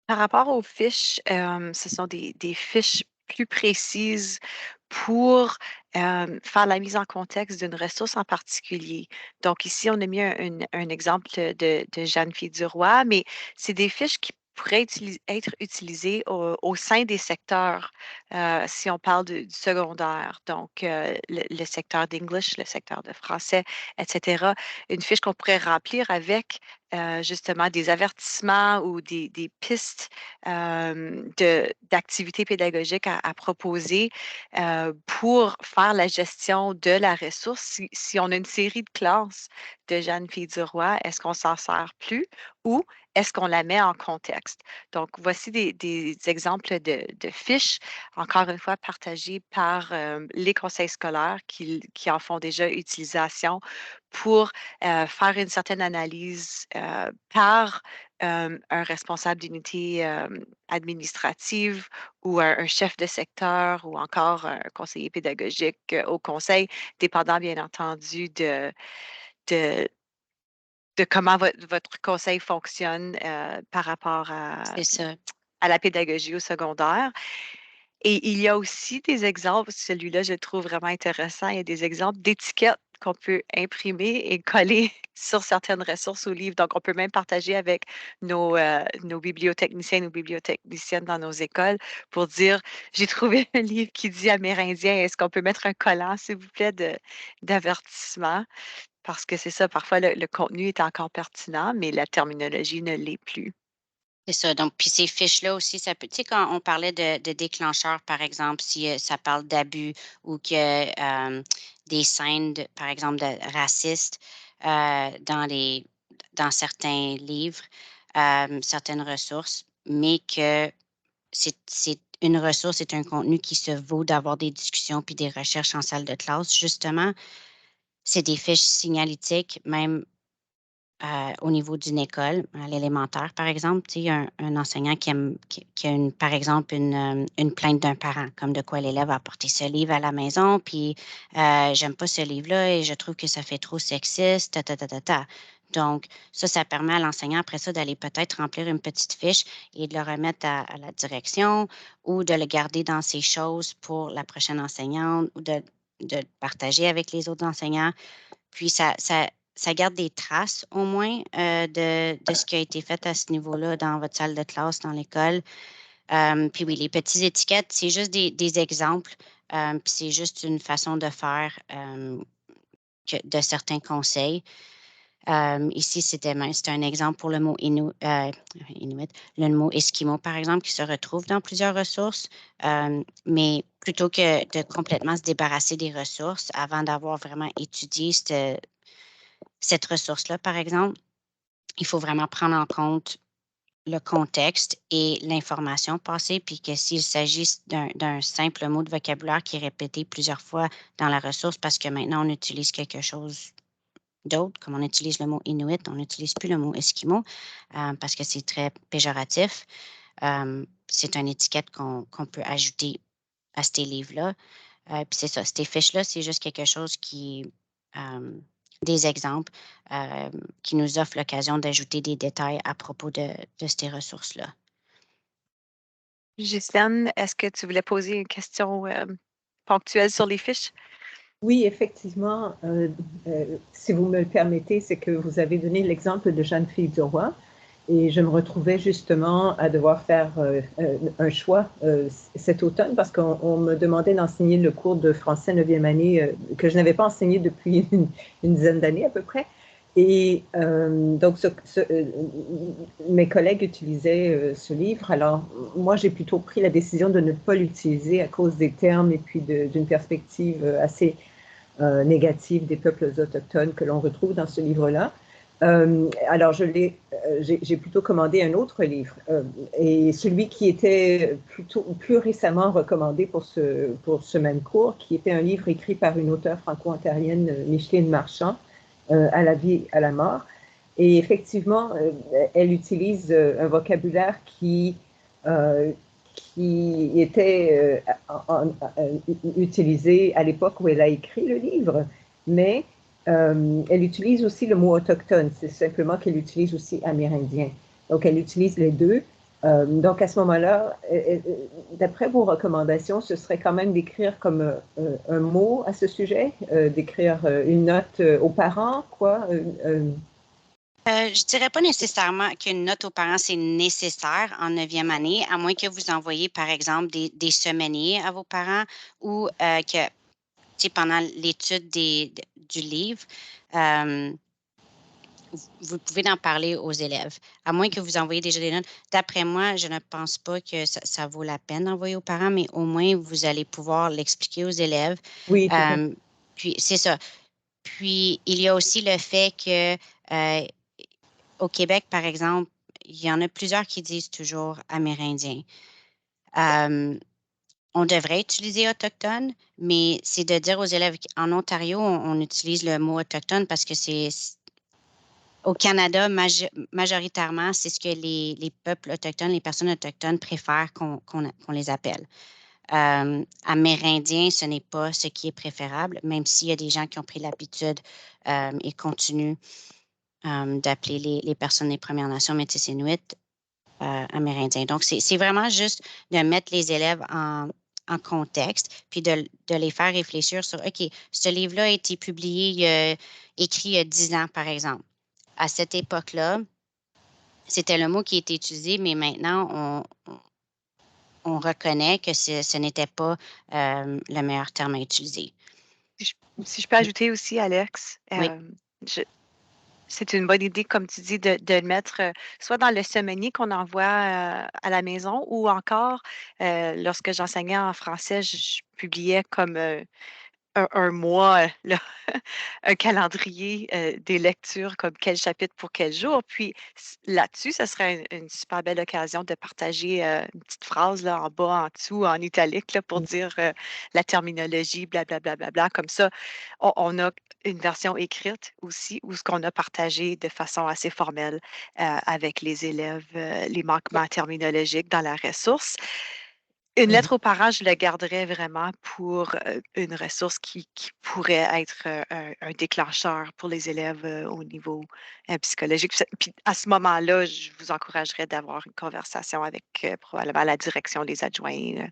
Par rapport aux fiches, ce sont des fiches plus précises pour faire la mise en contexte d'une ressource en particulier. Donc ici, on a mis un exemple de Jeanne-Fille Duroy, mais c'est des fiches qui pourraient être utilisées au sein des secteurs, si on parle du secondaire, donc le secteur d'English, le secteur de français, etc. Une fiche qu'on pourrait remplir avec justement des avertissements ou des pistes d'activités pédagogiques à proposer pour faire la gestion de la ressource. Si on a une série de classes de Jeanne-Fille Duroy, est-ce qu'on s'en sert plus ou est-ce qu'on la met en contexte? Donc, voici des exemples de fiches, encore une fois, partagées par les conseils scolaires qui en font déjà utilisation pour faire une certaine analyse par un responsable d'unité administrative ou un chef de secteur ou encore un conseiller pédagogique au conseil, dépendant bien entendu de, de comment votre conseil fonctionne par rapport C'est ça. à la pédagogie au secondaire. Et il y a aussi des exemples, celui-là, je le trouve vraiment intéressant, il y a des exemples d'étiquettes qu'on peut imprimer et coller sur certaines ressources ou livres. Donc, on peut même partager avec nos bibliotechniciens, nos bibliotechniciennes dans nos écoles pour dire, j'ai trouvé un livre qui dit amérindien, est-ce qu'on peut mettre un collant, s'il vous plaît, d'avertissement? Parce que c'est ça, parfois le contenu est encore pertinent, mais la terminologie ne l'est plus. C'est ça. Donc, puis ces fiches-là aussi, ça peut, tu sais, quand on parlait de déclencheurs, par exemple, si ça parle d'abus ou que des scènes, par exemple, de racistes dans certains livres, certaines ressources, mais que c'est une ressource, c'est un contenu qui se vaut d'avoir des discussions puis des recherches en salle de classe, justement. C'est des fiches signalétiques, même au niveau d'une école, à l'élémentaire, par exemple, tu sais, un enseignant qui a par exemple, une plainte d'un parent, comme de quoi l'élève a apporté ce livre à la maison, puis j'aime pas ce livre-là et je trouve que ça fait trop sexiste, ta, ta, ta, ta, ta. Donc, ça permet à l'enseignant, après ça, d'aller peut-être remplir une petite fiche et de le remettre à la direction ou de le garder dans ses choses pour la prochaine enseignante ou de le partager avec les autres enseignants. Puis ça garde des traces au moins de ce qui a été fait à ce niveau-là dans votre salle de classe, dans l'école. Puis oui, les petites étiquettes, c'est juste des exemples, puis c'est juste une façon de faire de certains conseils. Ici, c'était un exemple pour le mot Inuit, le mot Esquimau, par exemple, qui se retrouve dans plusieurs ressources. Mais plutôt que de complètement se débarrasser des ressources avant d'avoir vraiment étudié cette ressource-là, par exemple, il faut vraiment prendre en compte le contexte et l'information passée, puis que s'il s'agit d'un simple mot de vocabulaire qui est répété plusieurs fois dans la ressource parce que maintenant on utilise quelque chose d'autre, comme on utilise le mot Inuit, on n'utilise plus le mot Esquimau parce que c'est très péjoratif. C'est une étiquette qu'on peut ajouter à ces livres-là. Puis c'est ça, ces fiches-là, c'est juste quelque chose des exemples qui nous offrent l'occasion d'ajouter des détails à propos de ces ressources-là. Ghislaine, est-ce que tu voulais poser une question ponctuelle sur les fiches? Oui, effectivement, si vous me le permettez, c'est que vous avez donné l'exemple de Jeanne-Philippe du Roy et je me retrouvais justement à devoir faire un choix cet automne parce qu'on me demandait d'enseigner le cours de français 9e année que je n'avais pas enseigné depuis une dizaine d'années à peu près. Et donc, mes collègues utilisaient ce livre. Alors, moi, j'ai plutôt pris la décision de ne pas l'utiliser à cause des termes et puis d'une perspective assez négative des peuples autochtones que l'on retrouve dans ce livre-là. Alors, j'ai plutôt commandé un autre livre. Et celui qui était plus récemment recommandé pour ce même cours, qui était un livre écrit par une auteure franco-ontarienne, Micheline Marchand, À la vie, à la mort. Et effectivement, elle utilise un vocabulaire qui était utilisé à l'époque où elle a écrit le livre, mais elle utilise aussi le mot autochtone, c'est simplement qu'elle utilise aussi amérindien. Donc, elle utilise les deux. Donc, à ce moment-là, d'après vos recommandations, ce serait quand même d'écrire comme un mot à ce sujet, d'écrire une note aux parents, quoi. Je dirais pas nécessairement qu'une note aux parents, c'est nécessaire en 9e année, à moins que vous envoyiez, par exemple, des semainiers à vos parents ou que, tu sais, pendant l'étude du livre, vous pouvez en parler aux élèves, à moins que vous envoyiez déjà des notes. D'après moi, je ne pense pas que ça vaut la peine d'envoyer aux parents, mais au moins, vous allez pouvoir l'expliquer aux élèves. Oui, tout à fait. Puis, c'est ça. Puis, il y a aussi le fait que au Québec, par exemple, il y en a plusieurs qui disent toujours amérindien. On devrait utiliser autochtone, mais c'est de dire aux élèves qu'en Ontario, on utilise le mot autochtone parce que au Canada, majoritairement, c'est ce que les peuples autochtones, les personnes autochtones préfèrent qu'on les appelle. Amérindien, ce n'est pas ce qui est préférable, même s'il y a des gens qui ont pris l'habitude et continuent d'appeler les personnes des Premières Nations métis inuits amérindiens. Donc, c'est vraiment juste de mettre les élèves en contexte, puis de les faire réfléchir sur, OK, ce livre-là a été publié, écrit il y a 10 ans, par exemple. À cette époque-là, c'était le mot qui était utilisé, mais maintenant, on reconnaît que ce n'était pas le meilleur terme à utiliser. Si je peux ajouter aussi, Alex, Oui. c'est une bonne idée, comme tu dis, de le mettre soit dans le semainier qu'on envoie à la maison ou encore, lorsque j'enseignais en français, je publiais comme un mois, là, un calendrier des lectures, comme quel chapitre pour quel jour. Puis là-dessus, ce serait une super belle occasion de partager une petite phrase là, en bas, en dessous, en italique, là, pour dire la terminologie, blablabla. Bla, bla, bla. Comme ça, on a une version écrite aussi, où ce qu'on a partagé de façon assez formelle avec les élèves, les manquements terminologiques dans la ressource. Une lettre aux parents, je la garderais vraiment pour une ressource qui pourrait être un déclencheur pour les élèves au niveau psychologique. Puis à ce moment-là, je vous encouragerais d'avoir une conversation avec probablement la direction, les adjoints,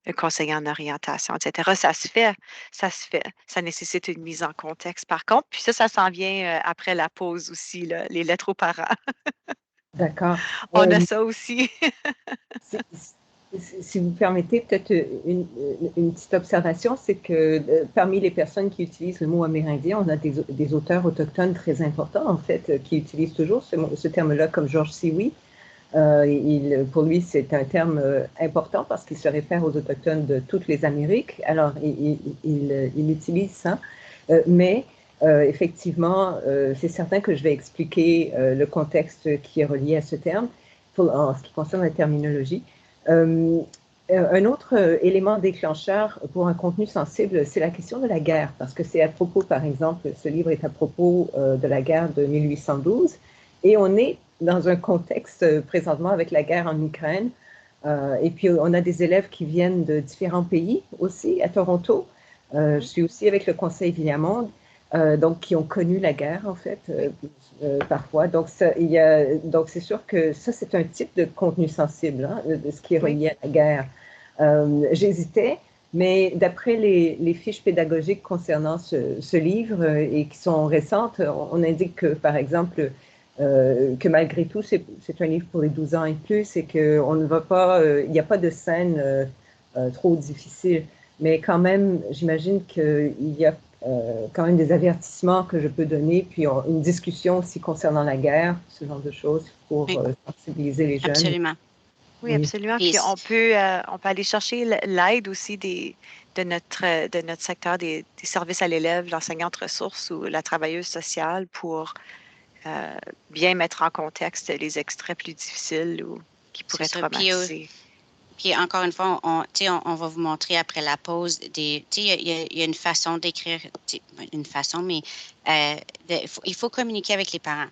le conseiller en orientation, etc. Ça se fait, ça se fait. Ça nécessite une mise en contexte par contre. Puis ça s'en vient après la pause aussi, là, les lettres aux parents. D'accord. On a ça aussi. Si vous permettez, peut-être une petite observation, c'est que parmi les personnes qui utilisent le mot amérindien, on a des auteurs autochtones très importants, en fait, qui utilisent toujours ce terme-là, comme George Siwi. Pour lui, c'est un terme important parce qu'il se réfère aux autochtones de toutes les Amériques. Alors, il utilise ça. Mais effectivement, c'est certain que je vais expliquer le contexte qui est relié à ce terme en ce qui concerne la terminologie. Un autre élément déclencheur pour un contenu sensible, c'est la question de la guerre, parce que c'est à propos, par exemple, ce livre est à propos de la guerre de 1812, et on est dans un contexte présentement avec la guerre en Ukraine, et puis on a des élèves qui viennent de différents pays aussi, à Toronto. Je suis aussi avec le Conseil Viamonde, donc qui ont connu la guerre, en fait, parfois. Donc, c'est sûr que ça, c'est un type de contenu sensible, hein, de ce qui est relié à la guerre. J'hésitais, mais d'après les fiches pédagogiques concernant ce livre et qui sont récentes, on indique que, par exemple, que malgré tout, c'est un livre pour les 12 ans et plus et qu'on ne va pas, il n'y a pas de scène trop difficile. Mais quand même, j'imagine qu'il y a quand même des avertissements que je peux donner, puis une discussion aussi concernant la guerre, ce genre de choses, pour sensibiliser les jeunes. Absolument. Oui, absolument. Puis on peut aller chercher l'aide aussi de notre secteur des services à l'élève, l'enseignante ressource ou la travailleuse sociale pour bien mettre en contexte les extraits plus difficiles ou qui pourraient traumatiser. Puis encore une fois, on va vous montrer après la pause il y a une façon d'écrire, une façon, mais il faut communiquer avec les parents.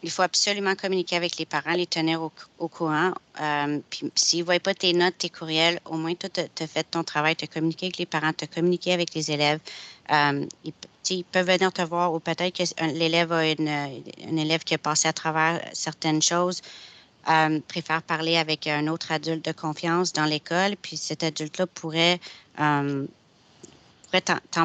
Il faut absolument communiquer avec les parents, les tenir au courant. Puis s'ils ne voient pas tes notes, tes courriels, au moins tu as fait ton travail, tu as communiqué avec les parents, tu as communiqué avec les élèves. Ils peuvent venir te voir ou peut-être que l'élève a un élève qui a passé à travers certaines choses. Préfère parler avec un autre adulte de confiance dans l'école, puis cet adulte-là pourrait t'en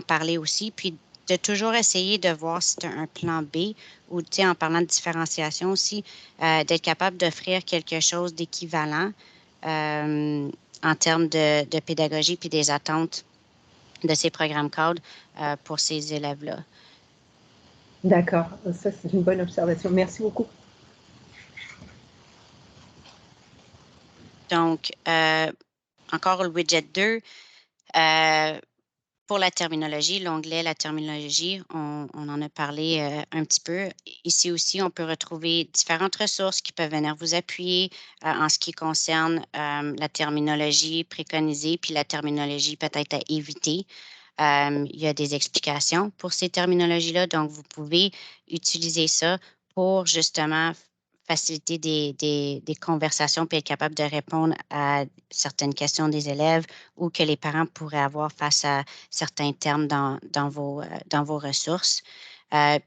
parler aussi, puis de toujours essayer de voir si tu as un plan B ou, en parlant de différenciation aussi, d'être capable d'offrir quelque chose d'équivalent en termes de pédagogie puis des attentes de ces programmes cadres pour ces élèves-là. D'accord, ça c'est une bonne observation. Merci beaucoup. Donc, encore le widget 2, pour la terminologie, l'onglet La terminologie, on en a parlé un petit peu. Ici aussi, on peut retrouver différentes ressources qui peuvent venir vous appuyer en ce qui concerne la terminologie préconisée, puis la terminologie peut-être à éviter. Il y a des explications pour ces terminologies-là, donc vous pouvez utiliser ça pour justement faciliter des conversations puis être capable de répondre à certaines questions des élèves ou que les parents pourraient avoir face à certains termes dans vos ressources.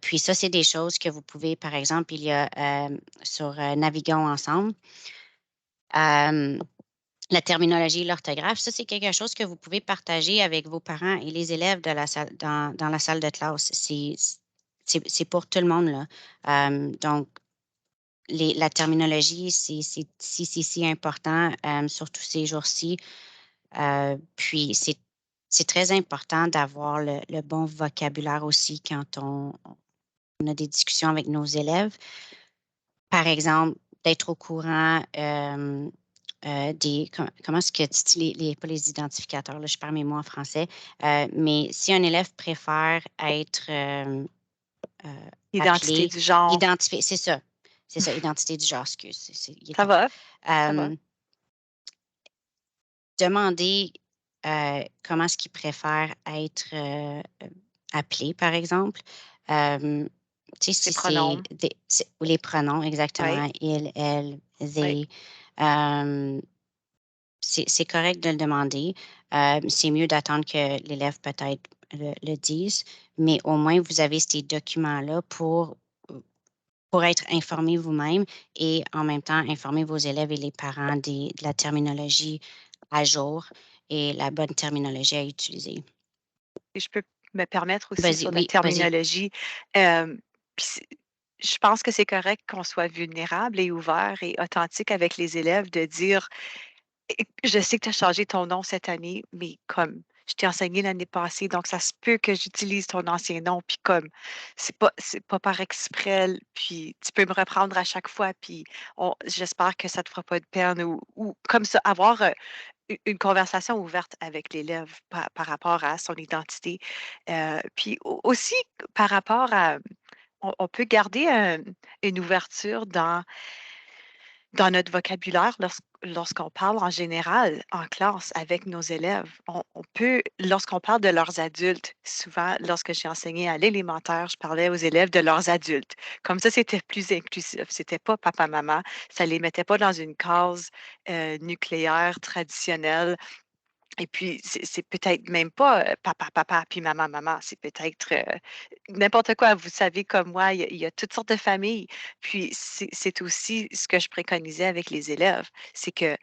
Puis ça, c'est des choses que vous pouvez, par exemple, il y a sur Naviguons ensemble. la terminologie et l'orthographe, ça, c'est quelque chose que vous pouvez partager avec vos parents et les élèves de la salle, dans la salle de classe. C'est pour tout le monde, là. Donc, la terminologie, c'est important, surtout ces jours-ci. Puis, c'est très important d'avoir le bon vocabulaire aussi quand on a des discussions avec nos élèves. Par exemple, d'être au courant comment est-ce que tu dis, pas les identificateurs, là, je perds mes mots en français, mais si un élève préfère être Identité appelé, du genre. identifié, c'est ça, identité du genre, excuse. Il Ça était va? Ça va. Demander comment est-ce qu'il préfère être appelé, par exemple. Tu sais, Les si pronoms. ou les pronoms, Oui, exactement, il, elle, oui. they. C'est correct de le demander. C'est mieux d'attendre que l'élève peut-être le dise, mais au moins vous avez ces documents-là pour être informé vous-même et en même temps informer vos élèves et les parents de la terminologie à jour et la bonne terminologie à utiliser. Et je peux me permettre aussi Vas-y, sur la oui, vas-y. terminologie. Puis je pense que c'est correct qu'on soit vulnérable et ouvert et authentique avec les élèves de dire je sais que tu as changé ton nom cette année, mais comme je t'ai enseigné l'année passée, donc ça se peut que j'utilise ton ancien nom, puis comme c'est pas par exprès, puis tu peux me reprendre à chaque fois, puis j'espère que ça te fera pas de peine ou comme ça, avoir une conversation ouverte avec l'élève par rapport à son identité. Puis aussi par rapport à, on peut garder une ouverture dans notre vocabulaire lorsqu'on parle en général en classe avec nos élèves. On peut, lorsqu'on parle de leurs adultes, souvent, lorsque j'ai enseigné à l'élémentaire, je parlais aux élèves de leurs adultes. Comme ça, c'était plus inclusif. C'était pas papa-maman. Ça les mettait pas dans une case nucléaire traditionnelle. Et puis, c'est peut-être même pas papa, puis maman. C'est peut-être n'importe quoi. Vous savez, comme moi, il y a toutes sortes de familles. Puis, c'est aussi ce que je préconisais avec les élèves, c'est qu'il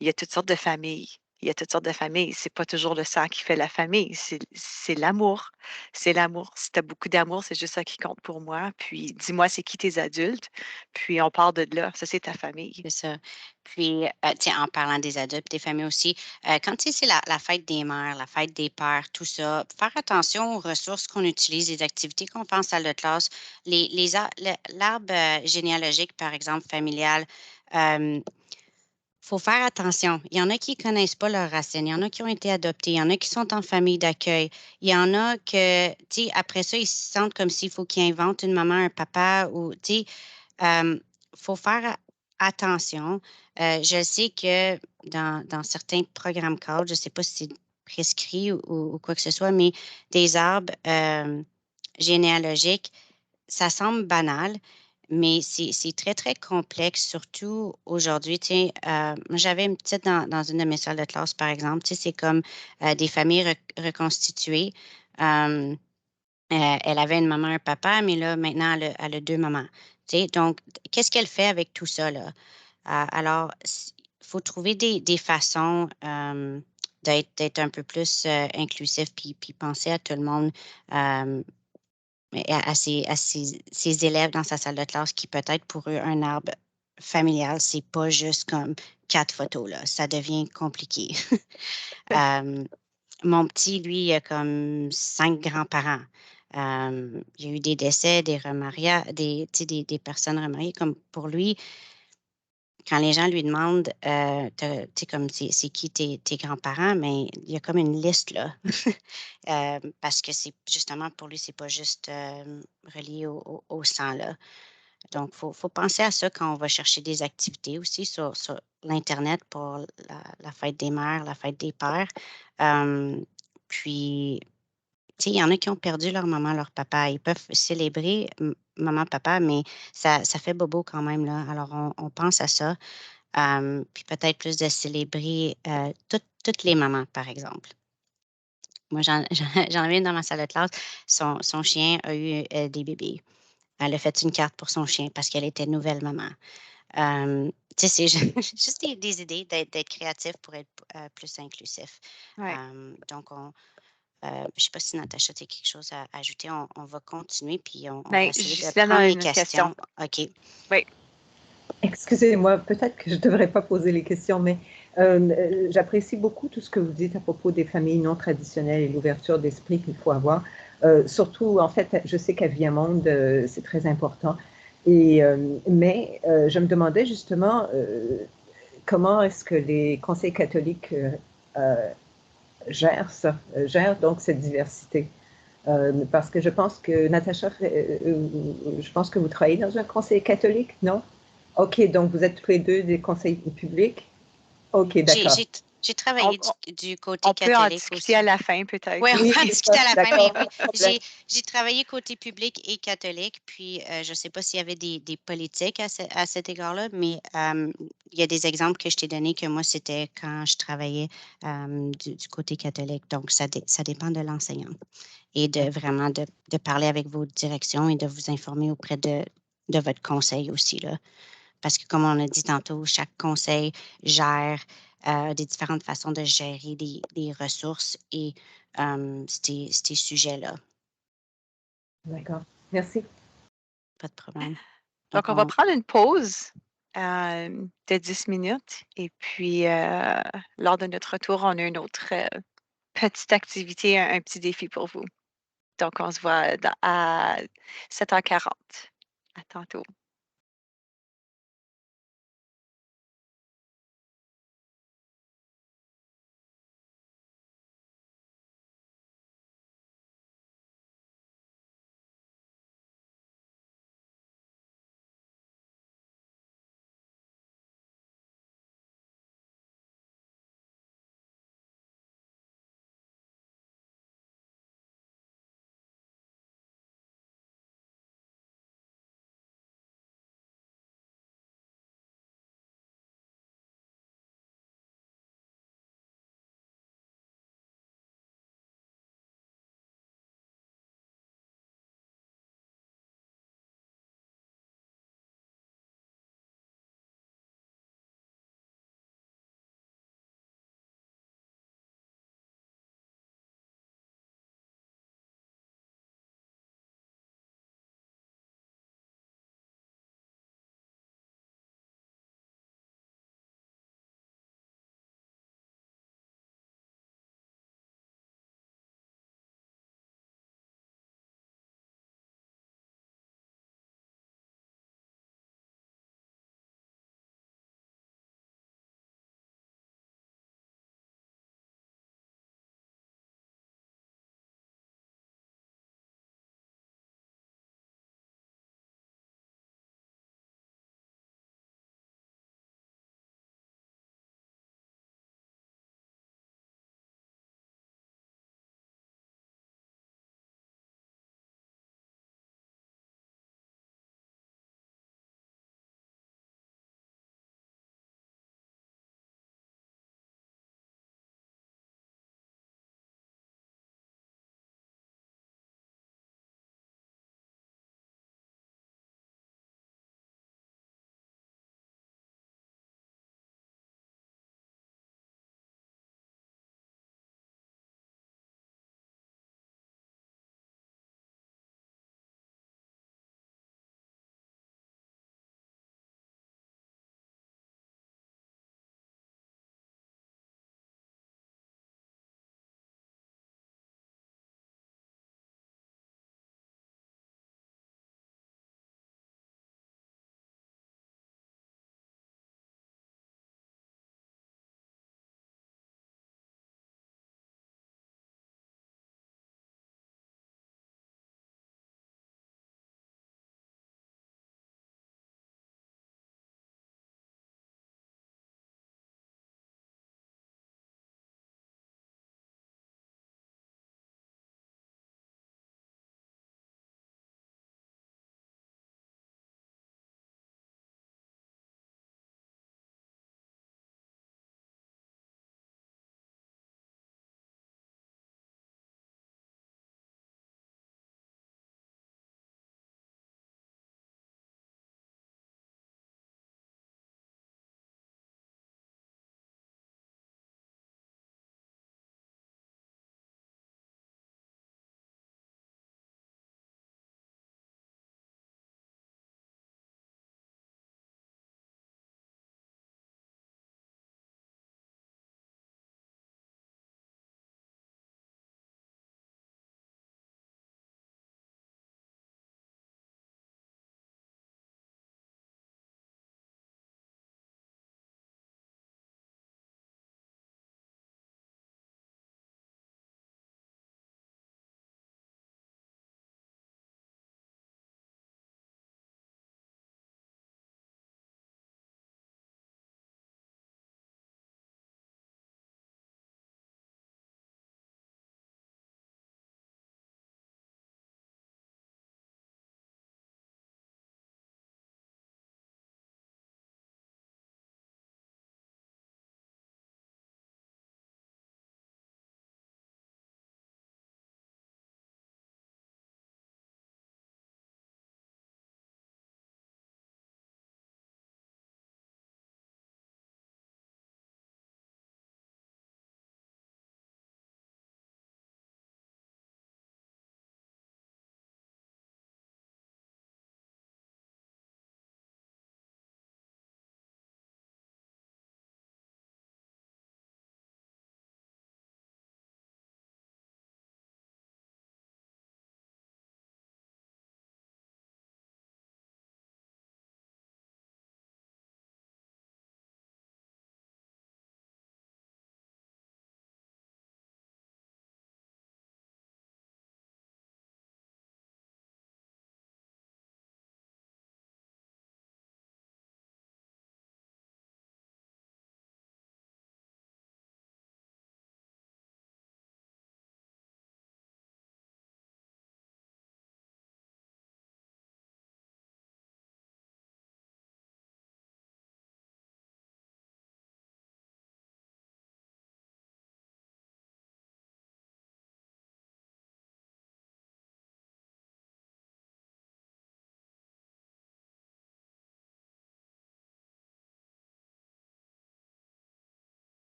y a toutes sortes de familles. Il y a toutes sortes de familles. C'est pas toujours le sang qui fait la famille. C'est l'amour. C'est l'amour. Si tu as beaucoup d'amour, c'est juste ça qui compte pour moi. Puis, dis-moi, c'est qui tes adultes? Puis, on part de là. Ça, c'est ta famille. C'est ça. Puis, tiens, en parlant des adultes, des familles aussi, quand tu sais, c'est la fête des mères, la fête des pères, tout ça, faire attention aux ressources qu'on utilise, les activités qu'on fait en salle de classe, l'arbre généalogique, par exemple, familial. Faut faire attention. Il y en a qui ne connaissent pas leurs racines. Il y en a qui ont été adoptés. Il y en a qui sont en famille d'accueil. Il y en a que, tu sais, après ça, ils se sentent comme s'il faut qu'ils inventent une maman, un papa ou, tu sais, faut faire attention. Je sais que dans certains programmes cadres, je ne sais pas si c'est prescrit ou quoi que ce soit, mais des arbres généalogiques, ça semble banal, mais c'est très, très complexe, surtout aujourd'hui. Tu sais, moi, j'avais une petite dans une de mes salles de classe, par exemple. Tu sais, c'est comme des familles reconstituées. Euh, Elle avait une maman, un papa, mais là, maintenant, elle a deux mamans. Tu sais, donc, qu'est-ce qu'elle fait avec tout ça, là? Alors, il faut trouver des façons d'être un peu plus inclusif, puis penser à tout le monde, et à ses élèves dans sa salle de classe qui, peut-être, pour eux, un arbre familial, c'est pas juste comme 4 photos, là. Ça devient compliqué. Mon petit, lui, il a comme 5 grands-parents. Il y a eu des décès, des remariages, tu sais, des personnes remariées. Comme pour lui, quand les gens lui demandent, tu sais, comme c'est qui tes grands-parents, mais il y a comme une liste, là. Parce que c'est justement, pour lui, c'est pas juste relié au sang, là. Donc, faut penser à ça quand on va chercher des activités aussi sur l'Internet pour la fête des mères, la fête des pères. Puis, tu sais, il y en a qui ont perdu leur maman, leur papa. Ils peuvent célébrer maman, papa, mais ça fait bobo quand même, là. Alors, on pense à ça. Puis peut-être plus de célébrer toutes les mamans, par exemple. Moi, j'en avais une dans ma salle de classe. Son chien a eu des bébés. Elle a fait une carte pour son chien parce qu'elle était nouvelle maman. Tu sais, c'est juste des idées d'être créatif pour être plus inclusif. Ouais. Donc, je ne sais pas si Natacha, tu as quelque chose à ajouter. On va continuer, puis on va Ben, essayer de Justine prendre a les une question. questions. OK. Oui. Excusez-moi, peut-être que je ne devrais pas poser les questions, mais j'apprécie beaucoup tout ce que vous dites à propos des familles non traditionnelles et l'ouverture d'esprit qu'il faut avoir. Surtout, en fait, je sais qu'à Viamonde, c'est très important. Mais je me demandais justement comment est-ce que les conseils catholiques gèrent donc cette diversité. Parce que je pense que Natacha, je pense que vous travaillez dans un conseil catholique, non? OK, donc vous êtes tous les deux des conseils publics? OK, d'accord. J'ai travaillé du côté On peut en catholique discuter à aussi. la fin, peut-être. Oui, on Oui, va en c'est discuter ça, à la fin, mais d'accord, oui, pas de problème. j'ai travaillé côté public et catholique, puis je ne sais pas s'il y avait des politiques à cet égard-là, mais il y a des exemples que je t'ai donnés que moi, c'était quand je travaillais du côté catholique. Donc, ça dépend de l'enseignant et vraiment de parler avec vos directions et de vous informer auprès de votre conseil aussi, là. Parce que comme on a dit tantôt, chaque conseil gère des différentes façons de gérer des ressources et ces sujets-là. D'accord, merci. Pas de problème. Donc, on va prendre une pause de 10 minutes et puis lors de notre retour, on a une autre petite activité, un petit défi pour vous. Donc, on se voit à 7h40. À tantôt.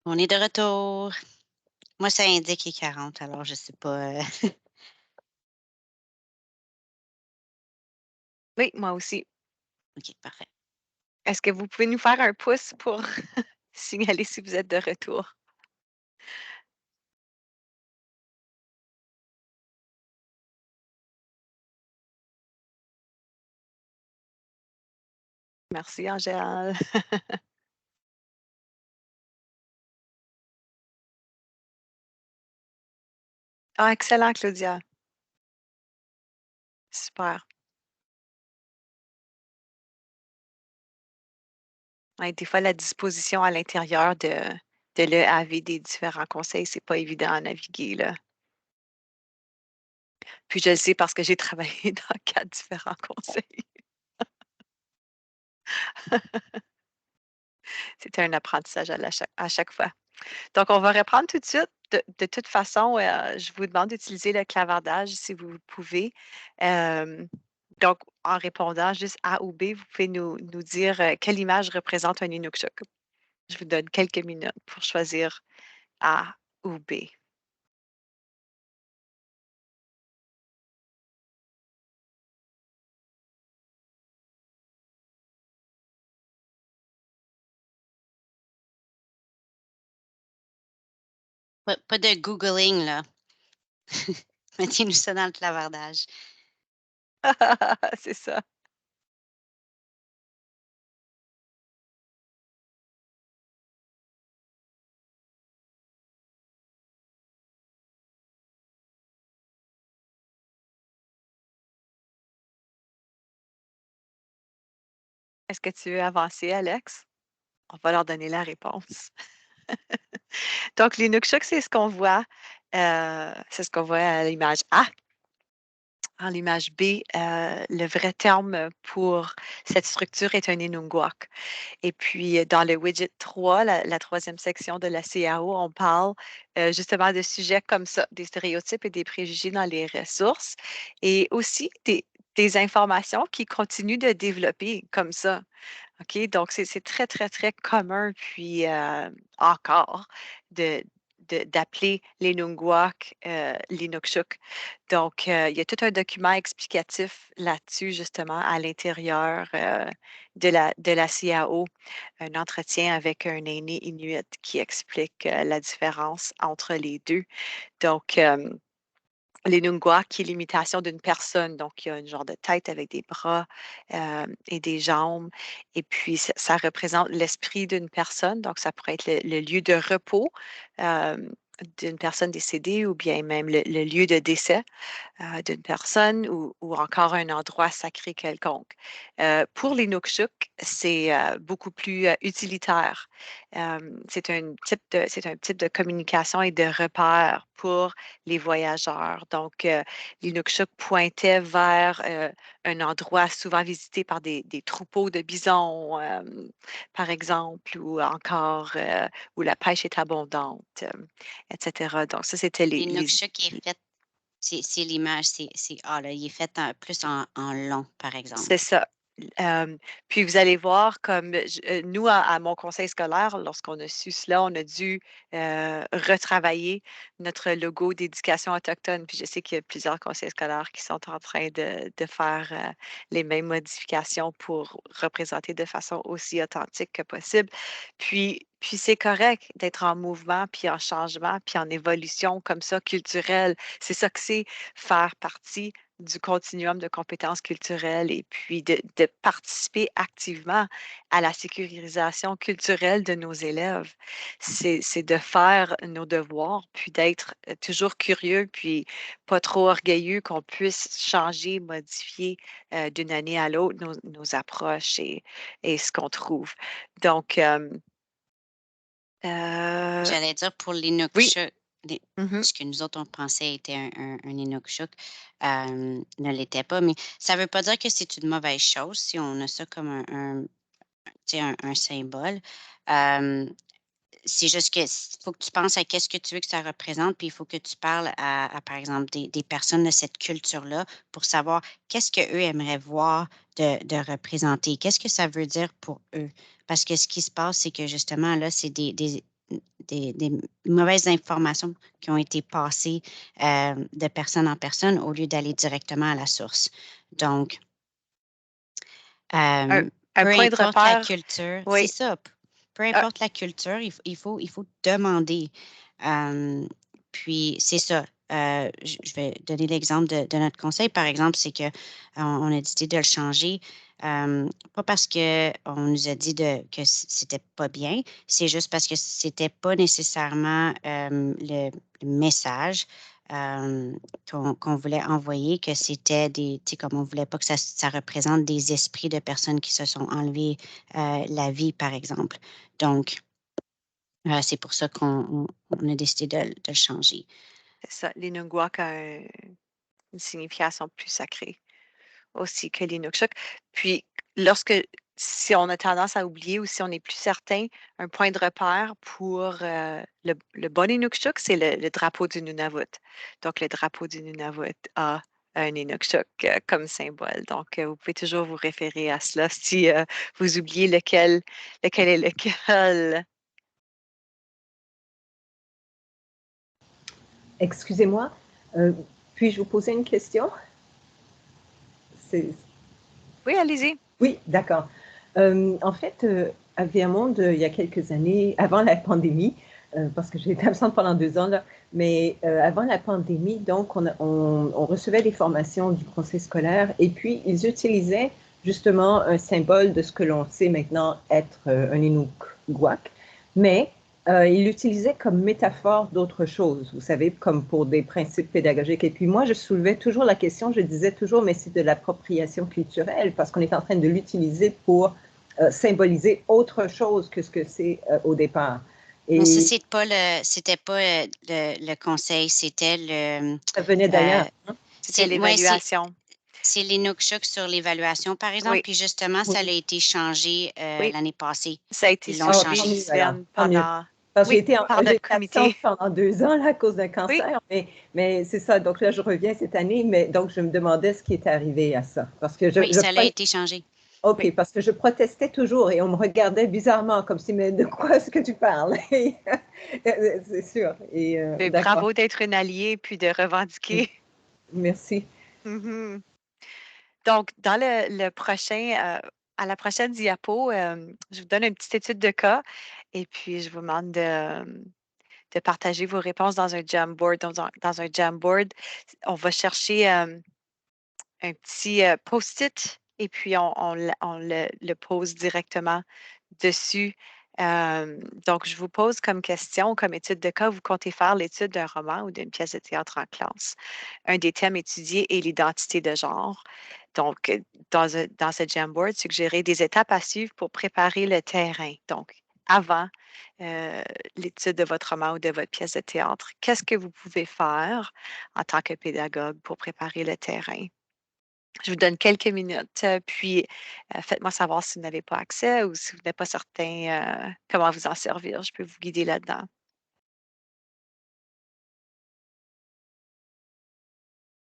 On est de retour. Moi, ça indique 40, alors je ne sais pas. Oui, moi aussi. OK, parfait. Est-ce que vous pouvez nous faire un pouce pour signaler si vous êtes de retour? Merci, Angèle. Ah, excellent, Claudia. Super. Ouais, des fois, la disposition à l'intérieur de l'EAV des différents conseils, c'est pas évident à naviguer, là. Puis je le sais parce que j'ai travaillé dans 4 différents conseils. C'était un apprentissage à chaque fois. Donc, on va reprendre tout de suite. De toute façon, je vous demande d'utiliser le clavardage si vous le pouvez. Euh, donc, en répondant juste A ou B, vous pouvez nous dire quelle image représente un Inukshuk. Je vous donne quelques minutes pour choisir A ou B. Pas de Googling, là. Mettez-nous ça dans le clavardage. C'est ça. Est-ce que tu veux avancer, Alex? On va leur donner la réponse. Donc, l'Inukshuk, c'est ce qu'on voit à l'image A. En l'image B, le vrai terme pour cette structure est un Inungwak. Et puis, dans le widget 3, la troisième section de la CAO, on parle justement de sujets comme ça, des stéréotypes et des préjugés dans les ressources et aussi des informations qui continuent de développer comme ça. OK? Donc, c'est très, très, très commun, puis encore, de, d'appeler les Nungwak les Nukshuk. Donc, il y a tout un document explicatif là-dessus, justement, à l'intérieur de la CAO, un entretien avec un aîné inuit qui explique la différence entre les deux. Donc, les Nungwa, qui est l'imitation d'une personne. Donc, il y a une genre de tête avec des bras et des jambes. Et puis, ça représente l'esprit d'une personne. Donc, ça pourrait être le lieu de repos euh, d'une personne décédée ou bien même le lieu de décès d'une personne ou encore un endroit sacré quelconque. Pour les Nukshuk, c'est beaucoup plus utilitaire. C'est un type de communication et de repère pour les voyageurs. Donc, les Nukshuk pointaient vers un endroit souvent visité par des troupeaux de bisons, par exemple, ou encore où la pêche est abondante, etc. Donc, ça, c'était Les Nukshuk est fait, c'est l'image, c'est A, là. Il est fait plus en long, par C'est exemple. ça. Puis vous allez voir, comme nous, à mon conseil scolaire, lorsqu'on a su cela, on a dû retravailler notre logo d'éducation autochtone. Puis je sais qu'il y a plusieurs conseils scolaires qui sont en train de faire les mêmes modifications pour représenter de façon aussi authentique que possible. Puis c'est correct d'être en mouvement, puis en changement, puis en évolution comme ça, culturelle. C'est ça que c'est faire partie du continuum de compétences culturelles et puis de participer activement à la sécurisation culturelle de nos élèves. C'est de faire nos devoirs, puis d'être toujours curieux, puis pas trop orgueilleux qu'on puisse changer, modifier d'une année à l'autre nos approches et ce qu'on trouve. Donc, J'allais dire pour oui. l'Inukshuk, Mhm. ce que nous autres, on pensait était un Inukshuk, ne l'était pas. Mais ça ne veut pas dire que c'est une mauvaise chose si on a ça comme tu sais, un symbole. Euh, c'est juste que faut que tu penses à qu'est-ce que tu veux que ça représente, puis il faut que tu parles par exemple, des personnes de cette culture-là pour savoir qu'est-ce qu'eux aimeraient voir de représenter. Qu'est-ce que ça veut dire pour eux? Parce que ce qui se passe, c'est que justement, là, c'est des mauvaises informations qui ont été passées de personne en personne au lieu d'aller directement à la source. Donc, Un peu point de importe la repère, culture, c'est oui. ça. Peu importe la culture, il faut demander. Puis, c'est ça. Je vais donner l'exemple de notre conseil, par exemple, c'est que on a décidé de le changer. Pas parce qu'on nous a dit que c'était pas bien, c'est juste parce que c'était pas nécessairement le message qu'on voulait envoyer, que c'était des, tu sais, comme on voulait pas que ça représente des esprits de personnes qui se sont enlevées la vie, par exemple. Donc, c'est pour ça qu'on a décidé de le changer. C'est ça. L'Inugwak a une signification plus sacrée aussi que l'Inukshuk. Puis, si on a tendance à oublier ou si on n'est plus certain, un point de repère pour le bon Inukshuk, c'est le drapeau du Nunavut. Donc, le drapeau du Nunavut a un Inukshuk comme symbole. Donc, vous pouvez toujours vous référer à cela si vous oubliez lequel est lequel. Excusez-moi, puis-je vous poser une question? Oui, allez-y. Oui, d'accord. En fait, à Vermont, il y a quelques années, avant la pandémie, parce que j'ai été absente pendant 2 ans, là, mais avant la pandémie, donc, on recevait des formations du conseil scolaire et puis ils utilisaient justement un symbole de ce que l'on sait maintenant être un Inukguak, mais ils l'utilisaient comme métaphore d'autre chose, vous savez, comme pour des principes pédagogiques. Et puis moi, je soulevais toujours la question, je disais toujours, mais c'est de l'appropriation culturelle parce qu'on est en train de l'utiliser pour symboliser autre chose que ce que c'est au départ. Et mais ça, c'était pas le conseil, c'était le... Ça venait d'ailleurs. C'était l'évaluation. C'est l'Inukshuk sur l'évaluation, par exemple. Oui. Puis justement, ça a été changé l'année passée. Ça a été suivi, Sven, pendant... Parce que j'ai été comité pendant 2 ans là, à cause d'un cancer, mais c'est ça. Donc là, je reviens cette année, mais donc je me demandais ce qui était arrivé à ça. Parce que ça a été changé. OK, parce que je protestais toujours et on me regardait bizarrement comme si, mais de quoi est-ce que tu parles? C'est sûr. Et, bravo d'être une alliée puis de revendiquer. Merci. Mm-hmm. Donc, dans le prochain, à la prochaine diapo, je vous donne une petite étude de cas et puis je vous demande de partager vos réponses dans un Jamboard. Dans un Jamboard, on va chercher un petit post-it et puis on le pose directement dessus. Donc, je vous pose comme question, comme étude de cas, vous comptez faire l'étude d'un roman ou d'une pièce de théâtre en classe. Un des thèmes étudiés est l'identité de genre. Donc, dans ce Jamboard, suggérez des étapes à suivre pour préparer le terrain. Donc, avant l'étude de votre roman ou de votre pièce de théâtre, qu'est-ce que vous pouvez faire en tant que pédagogue pour préparer le terrain? Je vous donne quelques minutes, puis faites-moi savoir si vous n'avez pas accès ou si vous n'êtes pas certain comment vous en servir. Je peux vous guider là-dedans.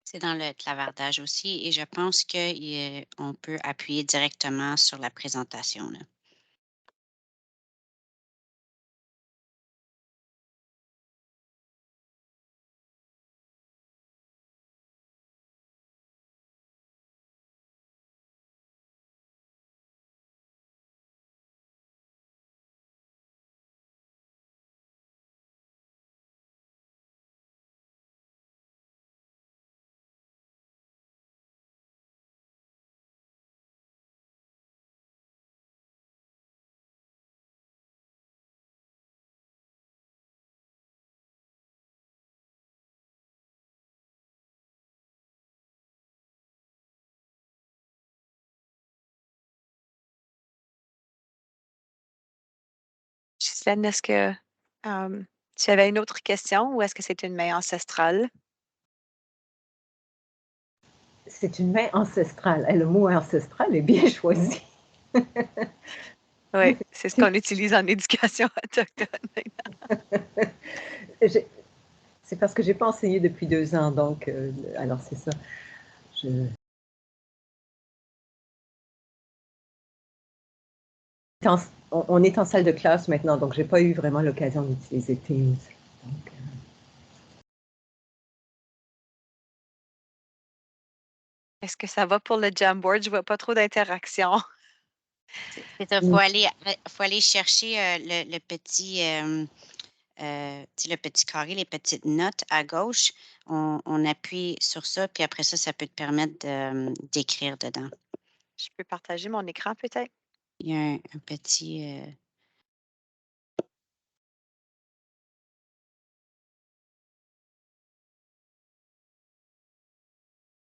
C'est dans le clavardage aussi et je pense qu'on peut appuyer directement sur la présentation. Là. Ghislaine, est-ce que tu avais une autre question ou est-ce que c'est une main ancestrale? C'est une main ancestrale. Le mot ancestral est bien choisi. Oui, c'est ce qu'on utilise en éducation autochtone. C'est parce que je n'ai pas enseigné depuis 2 ans, donc alors c'est ça. on est en salle de classe maintenant, donc je n'ai pas eu vraiment l'occasion d'utiliser Teams. Donc, Est-ce que ça va pour le Jamboard? Je ne vois pas trop d'interaction. C'est ça, faut aller chercher le petit, le petit carré, les petites notes à gauche. On appuie sur ça, puis après ça peut te permettre d'écrire dedans. Je peux partager mon écran peut-être? Il y a un petit...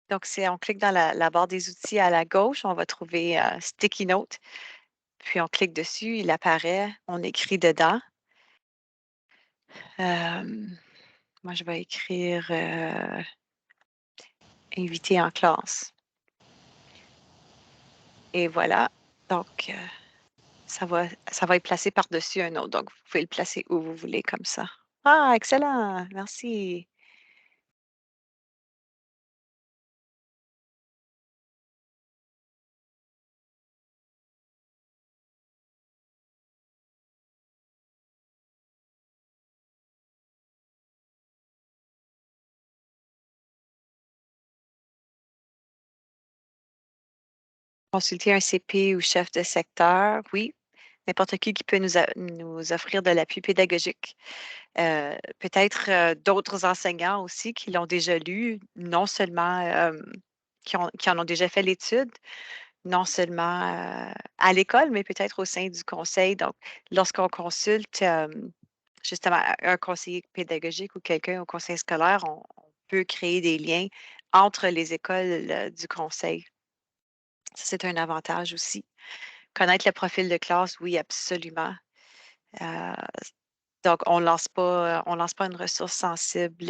Donc, on clique dans la barre des outils à la gauche, on va trouver Sticky Note. Puis, on clique dessus, il apparaît, on écrit dedans. Moi, je vais écrire invité en classe. Et voilà. Donc, ça va être placé par-dessus un autre. Donc, vous pouvez le placer où vous voulez comme ça. Ah, excellent. Merci. Consulter un CP ou chef de secteur, oui. N'importe qui peut nous offrir de l'appui pédagogique. Peut-être d'autres enseignants aussi qui l'ont déjà lu, non seulement qui en ont déjà fait l'étude, non seulement à l'école, mais peut-être au sein du conseil. Donc, lorsqu'on consulte justement un conseiller pédagogique ou quelqu'un au conseil scolaire, on peut créer des liens entre les écoles du conseil. Ça, c'est un avantage aussi. Connaître le profil de classe, oui, absolument. Donc, on ne lance pas une ressource sensible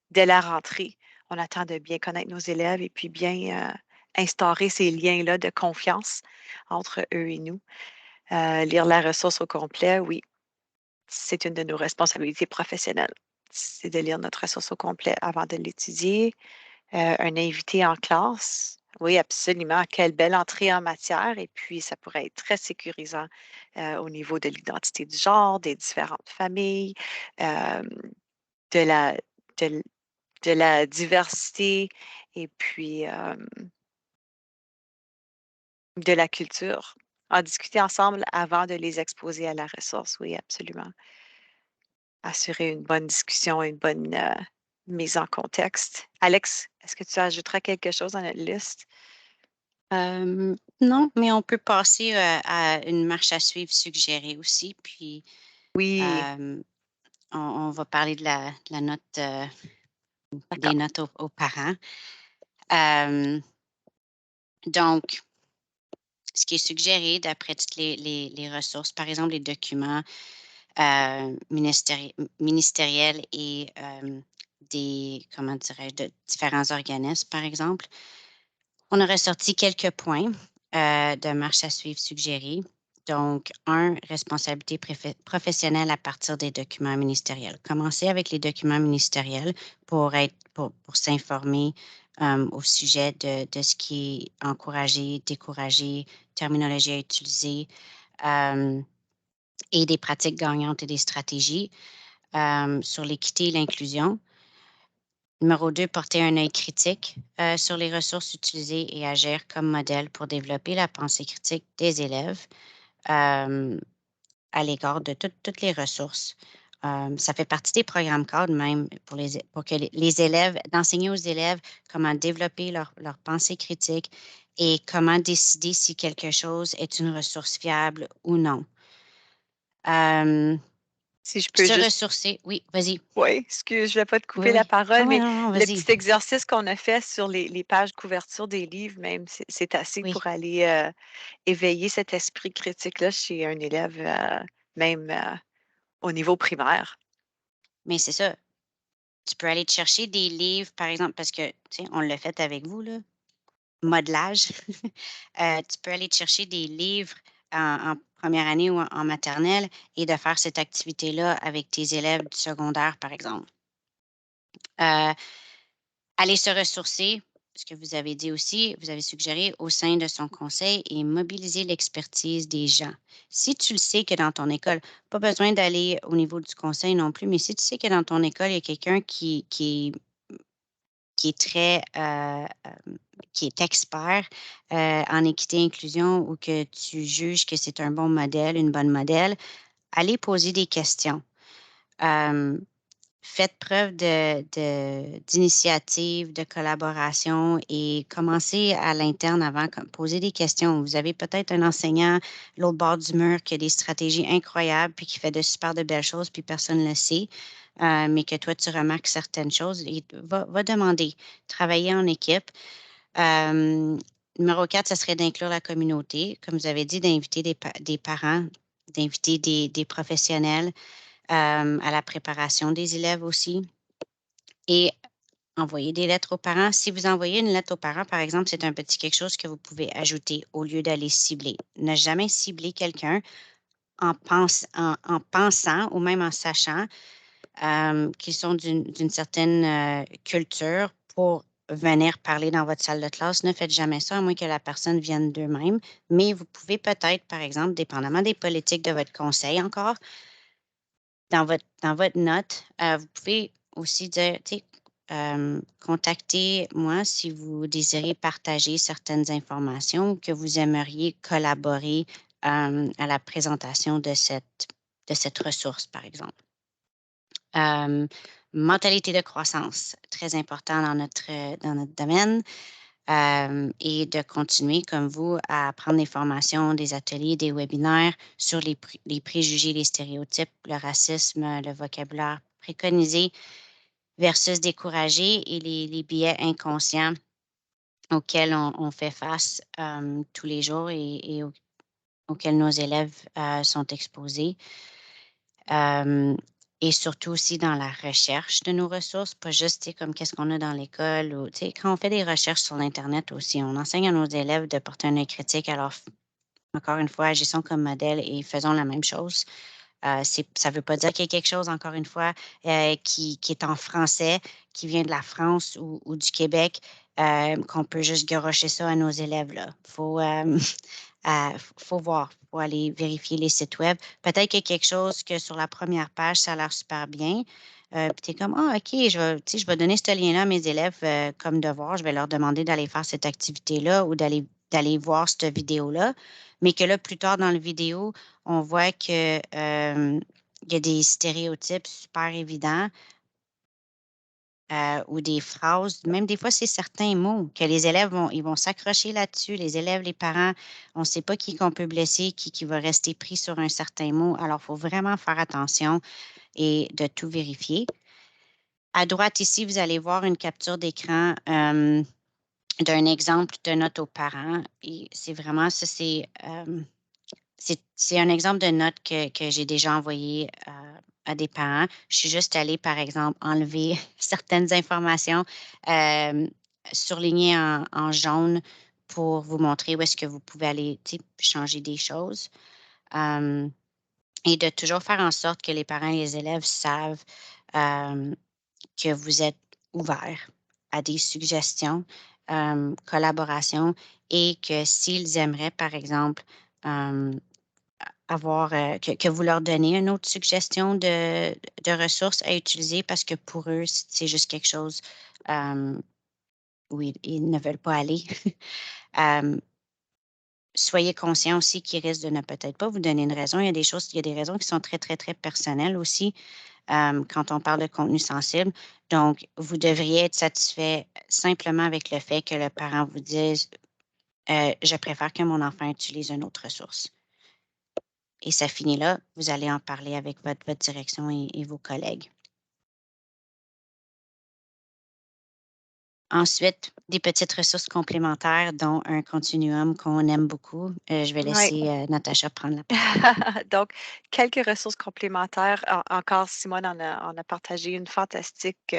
dès la rentrée. On attend de bien connaître nos élèves et puis bien instaurer ces liens-là de confiance entre eux et nous. Lire la ressource au complet, oui, c'est une de nos responsabilités professionnelles. C'est de lire notre ressource au complet avant de l'étudier. Un invité en classe, oui, absolument. Quelle belle entrée en matière. Et puis, ça pourrait être très sécurisant au niveau de l'identité du genre, des différentes familles, euh, de la, de, de la diversité et puis de la culture. En discuter ensemble avant de les exposer à la ressource, oui, absolument. Assurer une bonne discussion, une bonne mise en contexte. Alex, est-ce que tu ajouteras quelque chose dans notre liste? Non, mais on peut passer à une marche à suivre suggérée aussi. Puis, Oui, on va parler de la note, des d'accord. notes aux parents. Donc, ce qui est suggéré d'après toutes les ressources, par exemple les documents ministériels et comment dirais-je, de différents organismes, par exemple, on aurait sorti quelques points de marche à suivre suggérés. Donc, responsabilité professionnelle à partir des documents ministériels. Commencer avec les documents ministériels pour s'informer au sujet de ce qui est encouragé, découragé, terminologie à utiliser et des pratiques gagnantes et des stratégies sur l'équité et l'inclusion. Numéro 2, porter un œil critique sur les ressources utilisées et agir comme modèle pour développer la pensée critique des élèves à l'égard de toutes les ressources. Ça fait partie des programmes cadres même pour que les élèves, d'enseigner aux élèves comment développer leur pensée critique et comment décider si quelque chose est une ressource fiable ou non. Si je peux Se juste... ressourcer, oui, vas-y. Oui, excuse, je ne vais pas te couper Oui. la parole, Ah ouais, mais non, le vas-y. petit exercice qu'on a fait sur les pages couverture des livres, même, c'est assez Oui. pour aller éveiller cet esprit critique-là chez un élève, même au niveau primaire. Mais c'est ça. Tu peux aller te chercher des livres, par exemple, parce que, tu sais, on l'a fait avec vous, là, modelage. Tu peux aller te chercher des livres en première année ou en maternelle et de faire cette activité-là avec tes élèves du secondaire, par exemple. Aller se ressourcer, ce que vous avez dit aussi, vous avez suggéré au sein de son conseil et mobiliser l'expertise des gens. Si tu le sais que dans ton école, pas besoin d'aller au niveau du conseil non plus, mais si tu sais que dans ton école, il y a quelqu'un qui est très, qui est expert en équité et inclusion ou que tu juges que c'est un bon modèle, une bonne modèle, allez poser des questions. Faites preuve d'initiative, de collaboration et commencez à l'interne avant, poser des questions. Vous avez peut-être un enseignant l'autre bord du mur qui a des stratégies incroyables puis qui fait de super de belles choses puis personne ne le sait, mais que toi, tu remarques certaines choses. Et va demander, travailler en équipe. Numéro 4, ça serait d'inclure la communauté. Comme vous avez dit, d'inviter des parents, d'inviter des professionnels à la préparation des élèves aussi et envoyer des lettres aux parents. Si vous envoyez une lettre aux parents, par exemple, c'est un petit quelque chose que vous pouvez ajouter au lieu d'aller cibler. Ne jamais cibler quelqu'un en pensant ou même en sachant qu'ils sont d'une certaine culture pour venir parler dans votre salle de classe. Ne faites jamais ça, à moins que la personne vienne d'eux-mêmes. Mais vous pouvez peut-être, par exemple, dépendamment des politiques de votre conseil encore, dans votre note, vous pouvez aussi dire, tu sais, contactez-moi si vous désirez partager certaines informations ou que vous aimeriez collaborer à la présentation de cette ressource, par exemple. Mentalité de croissance, très important dans notre domaine. Et de continuer, comme vous, à prendre des formations, des ateliers, des webinaires sur les préjugés, les stéréotypes, le racisme, le vocabulaire préconisé versus découragé et les biais inconscients auxquels on fait face tous les jours et auxquels nos élèves sont exposés. Et surtout aussi dans la recherche de nos ressources, pas juste comme qu'est-ce qu'on a dans l'école ou quand on fait des recherches sur l'Internet aussi, on enseigne à nos élèves de porter un œil critique. Alors, encore une fois, agissons comme modèle et faisons la même chose. Ça ne veut pas dire qu'il y a quelque chose, encore une fois, qui est en français, qui vient de la France ou du Québec, qu'on peut juste garocher ça à nos élèves. Il faut voir, il faut aller vérifier les sites web. Peut-être qu'il y a quelque chose que sur la première page, ça a l'air super bien. Puis tu es comme, ah, OK, je vais donner ce lien-là à mes élèves comme devoir. Je vais leur demander d'aller faire cette activité-là ou d'aller voir cette vidéo-là. Mais que là, plus tard dans la vidéo, on voit que il y a des stéréotypes super évidents ou des phrases, même des fois, c'est certains mots que les élèves vont s'accrocher là-dessus. Les élèves, les parents, on ne sait pas qui qu'on peut blesser, qui va rester pris sur un certain mot. Alors, il faut vraiment faire attention et de tout vérifier. À droite ici, vous allez voir une capture d'écran d'un exemple de note aux parents. Et c'est vraiment ça, c'est un exemple de note que j'ai déjà envoyé à des parents. Je suis juste allée, par exemple, enlever certaines informations surlignées en jaune pour vous montrer où est-ce que vous pouvez aller changer des choses. Et de toujours faire en sorte que les parents et les élèves savent que vous êtes ouverts à des suggestions, collaborations et que s'ils aimeraient, par exemple, que vous leur donnez une autre suggestion de ressources à utiliser parce que pour eux, c'est juste quelque chose où ils ne veulent pas aller. Soyez conscient aussi qu'ils risquent de ne peut-être pas vous donner une raison. Il y a des raisons qui sont très, très, très personnelles aussi quand on parle de contenu sensible. Donc, vous devriez être satisfait simplement avec le fait que le parent vous dise je préfère que mon enfant utilise une autre ressource. Et ça finit là. Vous allez en parler avec votre direction et vos collègues. Ensuite, des petites ressources complémentaires, dont un continuum qu'on aime beaucoup. Je vais Oui. laisser Natacha prendre la parole. Donc, quelques ressources complémentaires. Encore, Simone en a partagé une fantastique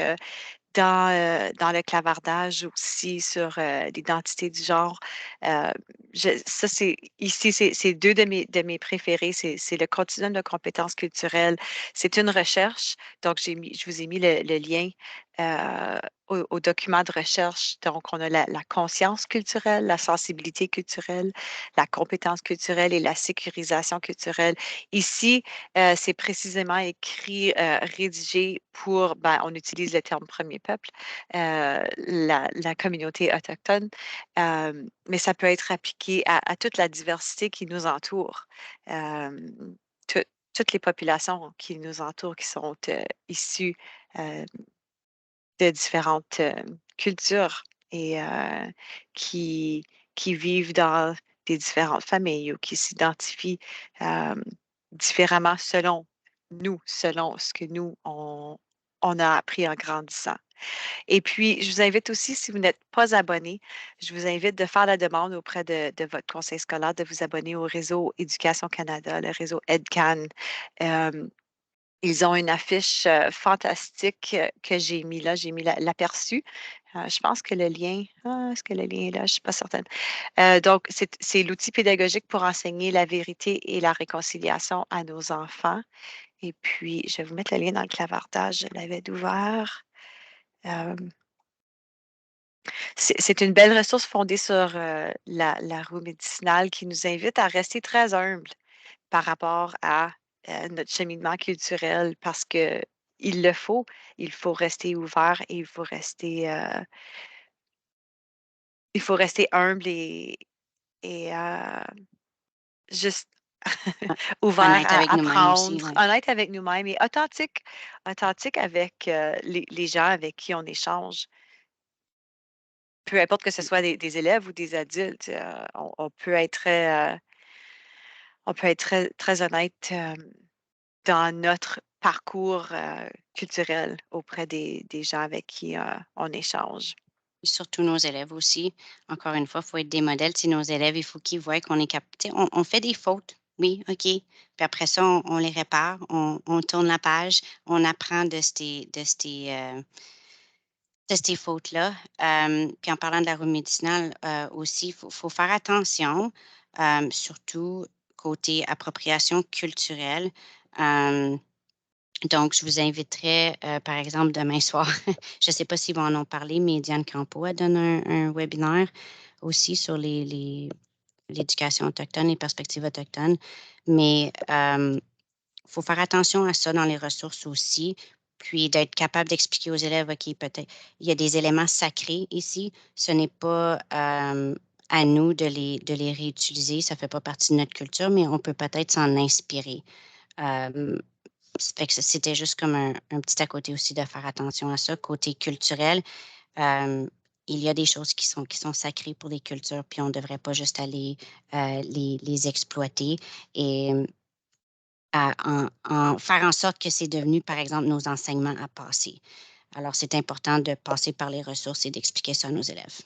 dans le clavardage aussi sur l'identité du genre. Ça, c'est deux de mes préférés. C'est le continuum de compétences culturelles. C'est une recherche. Donc, je vous ai mis le lien aux documents de recherche. Donc, on a la conscience culturelle, la sensibilité culturelle, la compétence culturelle et la sécurisation culturelle. Ici, c'est précisément écrit, rédigé pour, on utilise le terme premier peuple, la communauté autochtone, mais ça peut être appliqué à toute la diversité qui nous entoure. Toutes les populations qui nous entourent, qui sont issues de différentes cultures et qui vivent dans des différentes familles ou qui s'identifient différemment selon ce que nous, on a appris en grandissant. Et puis, je vous invite aussi, si vous n'êtes pas abonné, je vous invite de faire la demande auprès de votre conseil scolaire de vous abonner au réseau Éducation Canada, le réseau EdCan. Ils ont une affiche fantastique que j'ai mis là. J'ai mis l'aperçu. Je pense que le lien, est-ce que le lien est là? Je ne suis pas certaine. Donc, c'est l'outil pédagogique pour enseigner la vérité et la réconciliation à nos enfants. Et puis, je vais vous mettre le lien dans le clavardage. Je l'avais ouvert. C'est une belle ressource fondée sur la roue médicinale qui nous invite à rester très humbles par rapport à notre cheminement culturel parce que il le faut. Il faut rester ouvert et il faut rester humble et juste ouvert Honnête à avec nous-mêmes aussi, apprendre, ouais. honnête avec nous-mêmes et authentique avec les gens avec qui on échange. Peu importe que ce soit des élèves ou des adultes, on peut être très, très honnête dans notre parcours culturel auprès des gens avec qui on échange. Surtout nos élèves aussi. Encore une fois, il faut être des modèles. Tu sais, nos élèves, il faut qu'ils voient qu'on est capable. On fait des fautes, oui, OK. Puis après ça, on les répare, on tourne la page, on apprend de ces fautes-là. Puis en parlant de la roue médicinale aussi, il faut faire attention, surtout côté appropriation culturelle. Donc, je vous inviterais, par exemple, demain soir, je ne sais pas s'ils vont en parler, mais Diane Campo a donné un webinaire aussi sur l'éducation autochtone et perspectives autochtones. Mais il faut faire attention à ça dans les ressources aussi, puis d'être capable d'expliquer aux élèves, OK, peut-être, il y a des éléments sacrés ici, ce n'est pas à nous de les réutiliser, ça ne fait pas partie de notre culture, mais on peut peut-être s'en inspirer. Fait que c'était juste comme un petit à côté aussi de faire attention à ça. Côté culturel, il y a des choses qui sont sacrées pour les cultures, puis on ne devrait pas juste aller les exploiter et faire en sorte que c'est devenu, par exemple, nos enseignements à passer. Alors, c'est important de passer par les ressources et d'expliquer ça à nos élèves.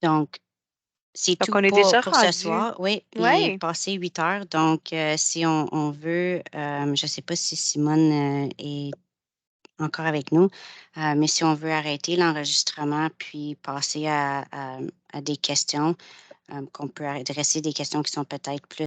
Donc, c'est Donc, tout on est déjà pour ce rendu. soir. Oui, il est Oui. passé 8 heures. Donc, si on veut, je ne sais pas si Simone est encore avec nous, mais si on veut arrêter l'enregistrement puis passer à des questions, qu'on peut adresser des questions qui sont peut-être plus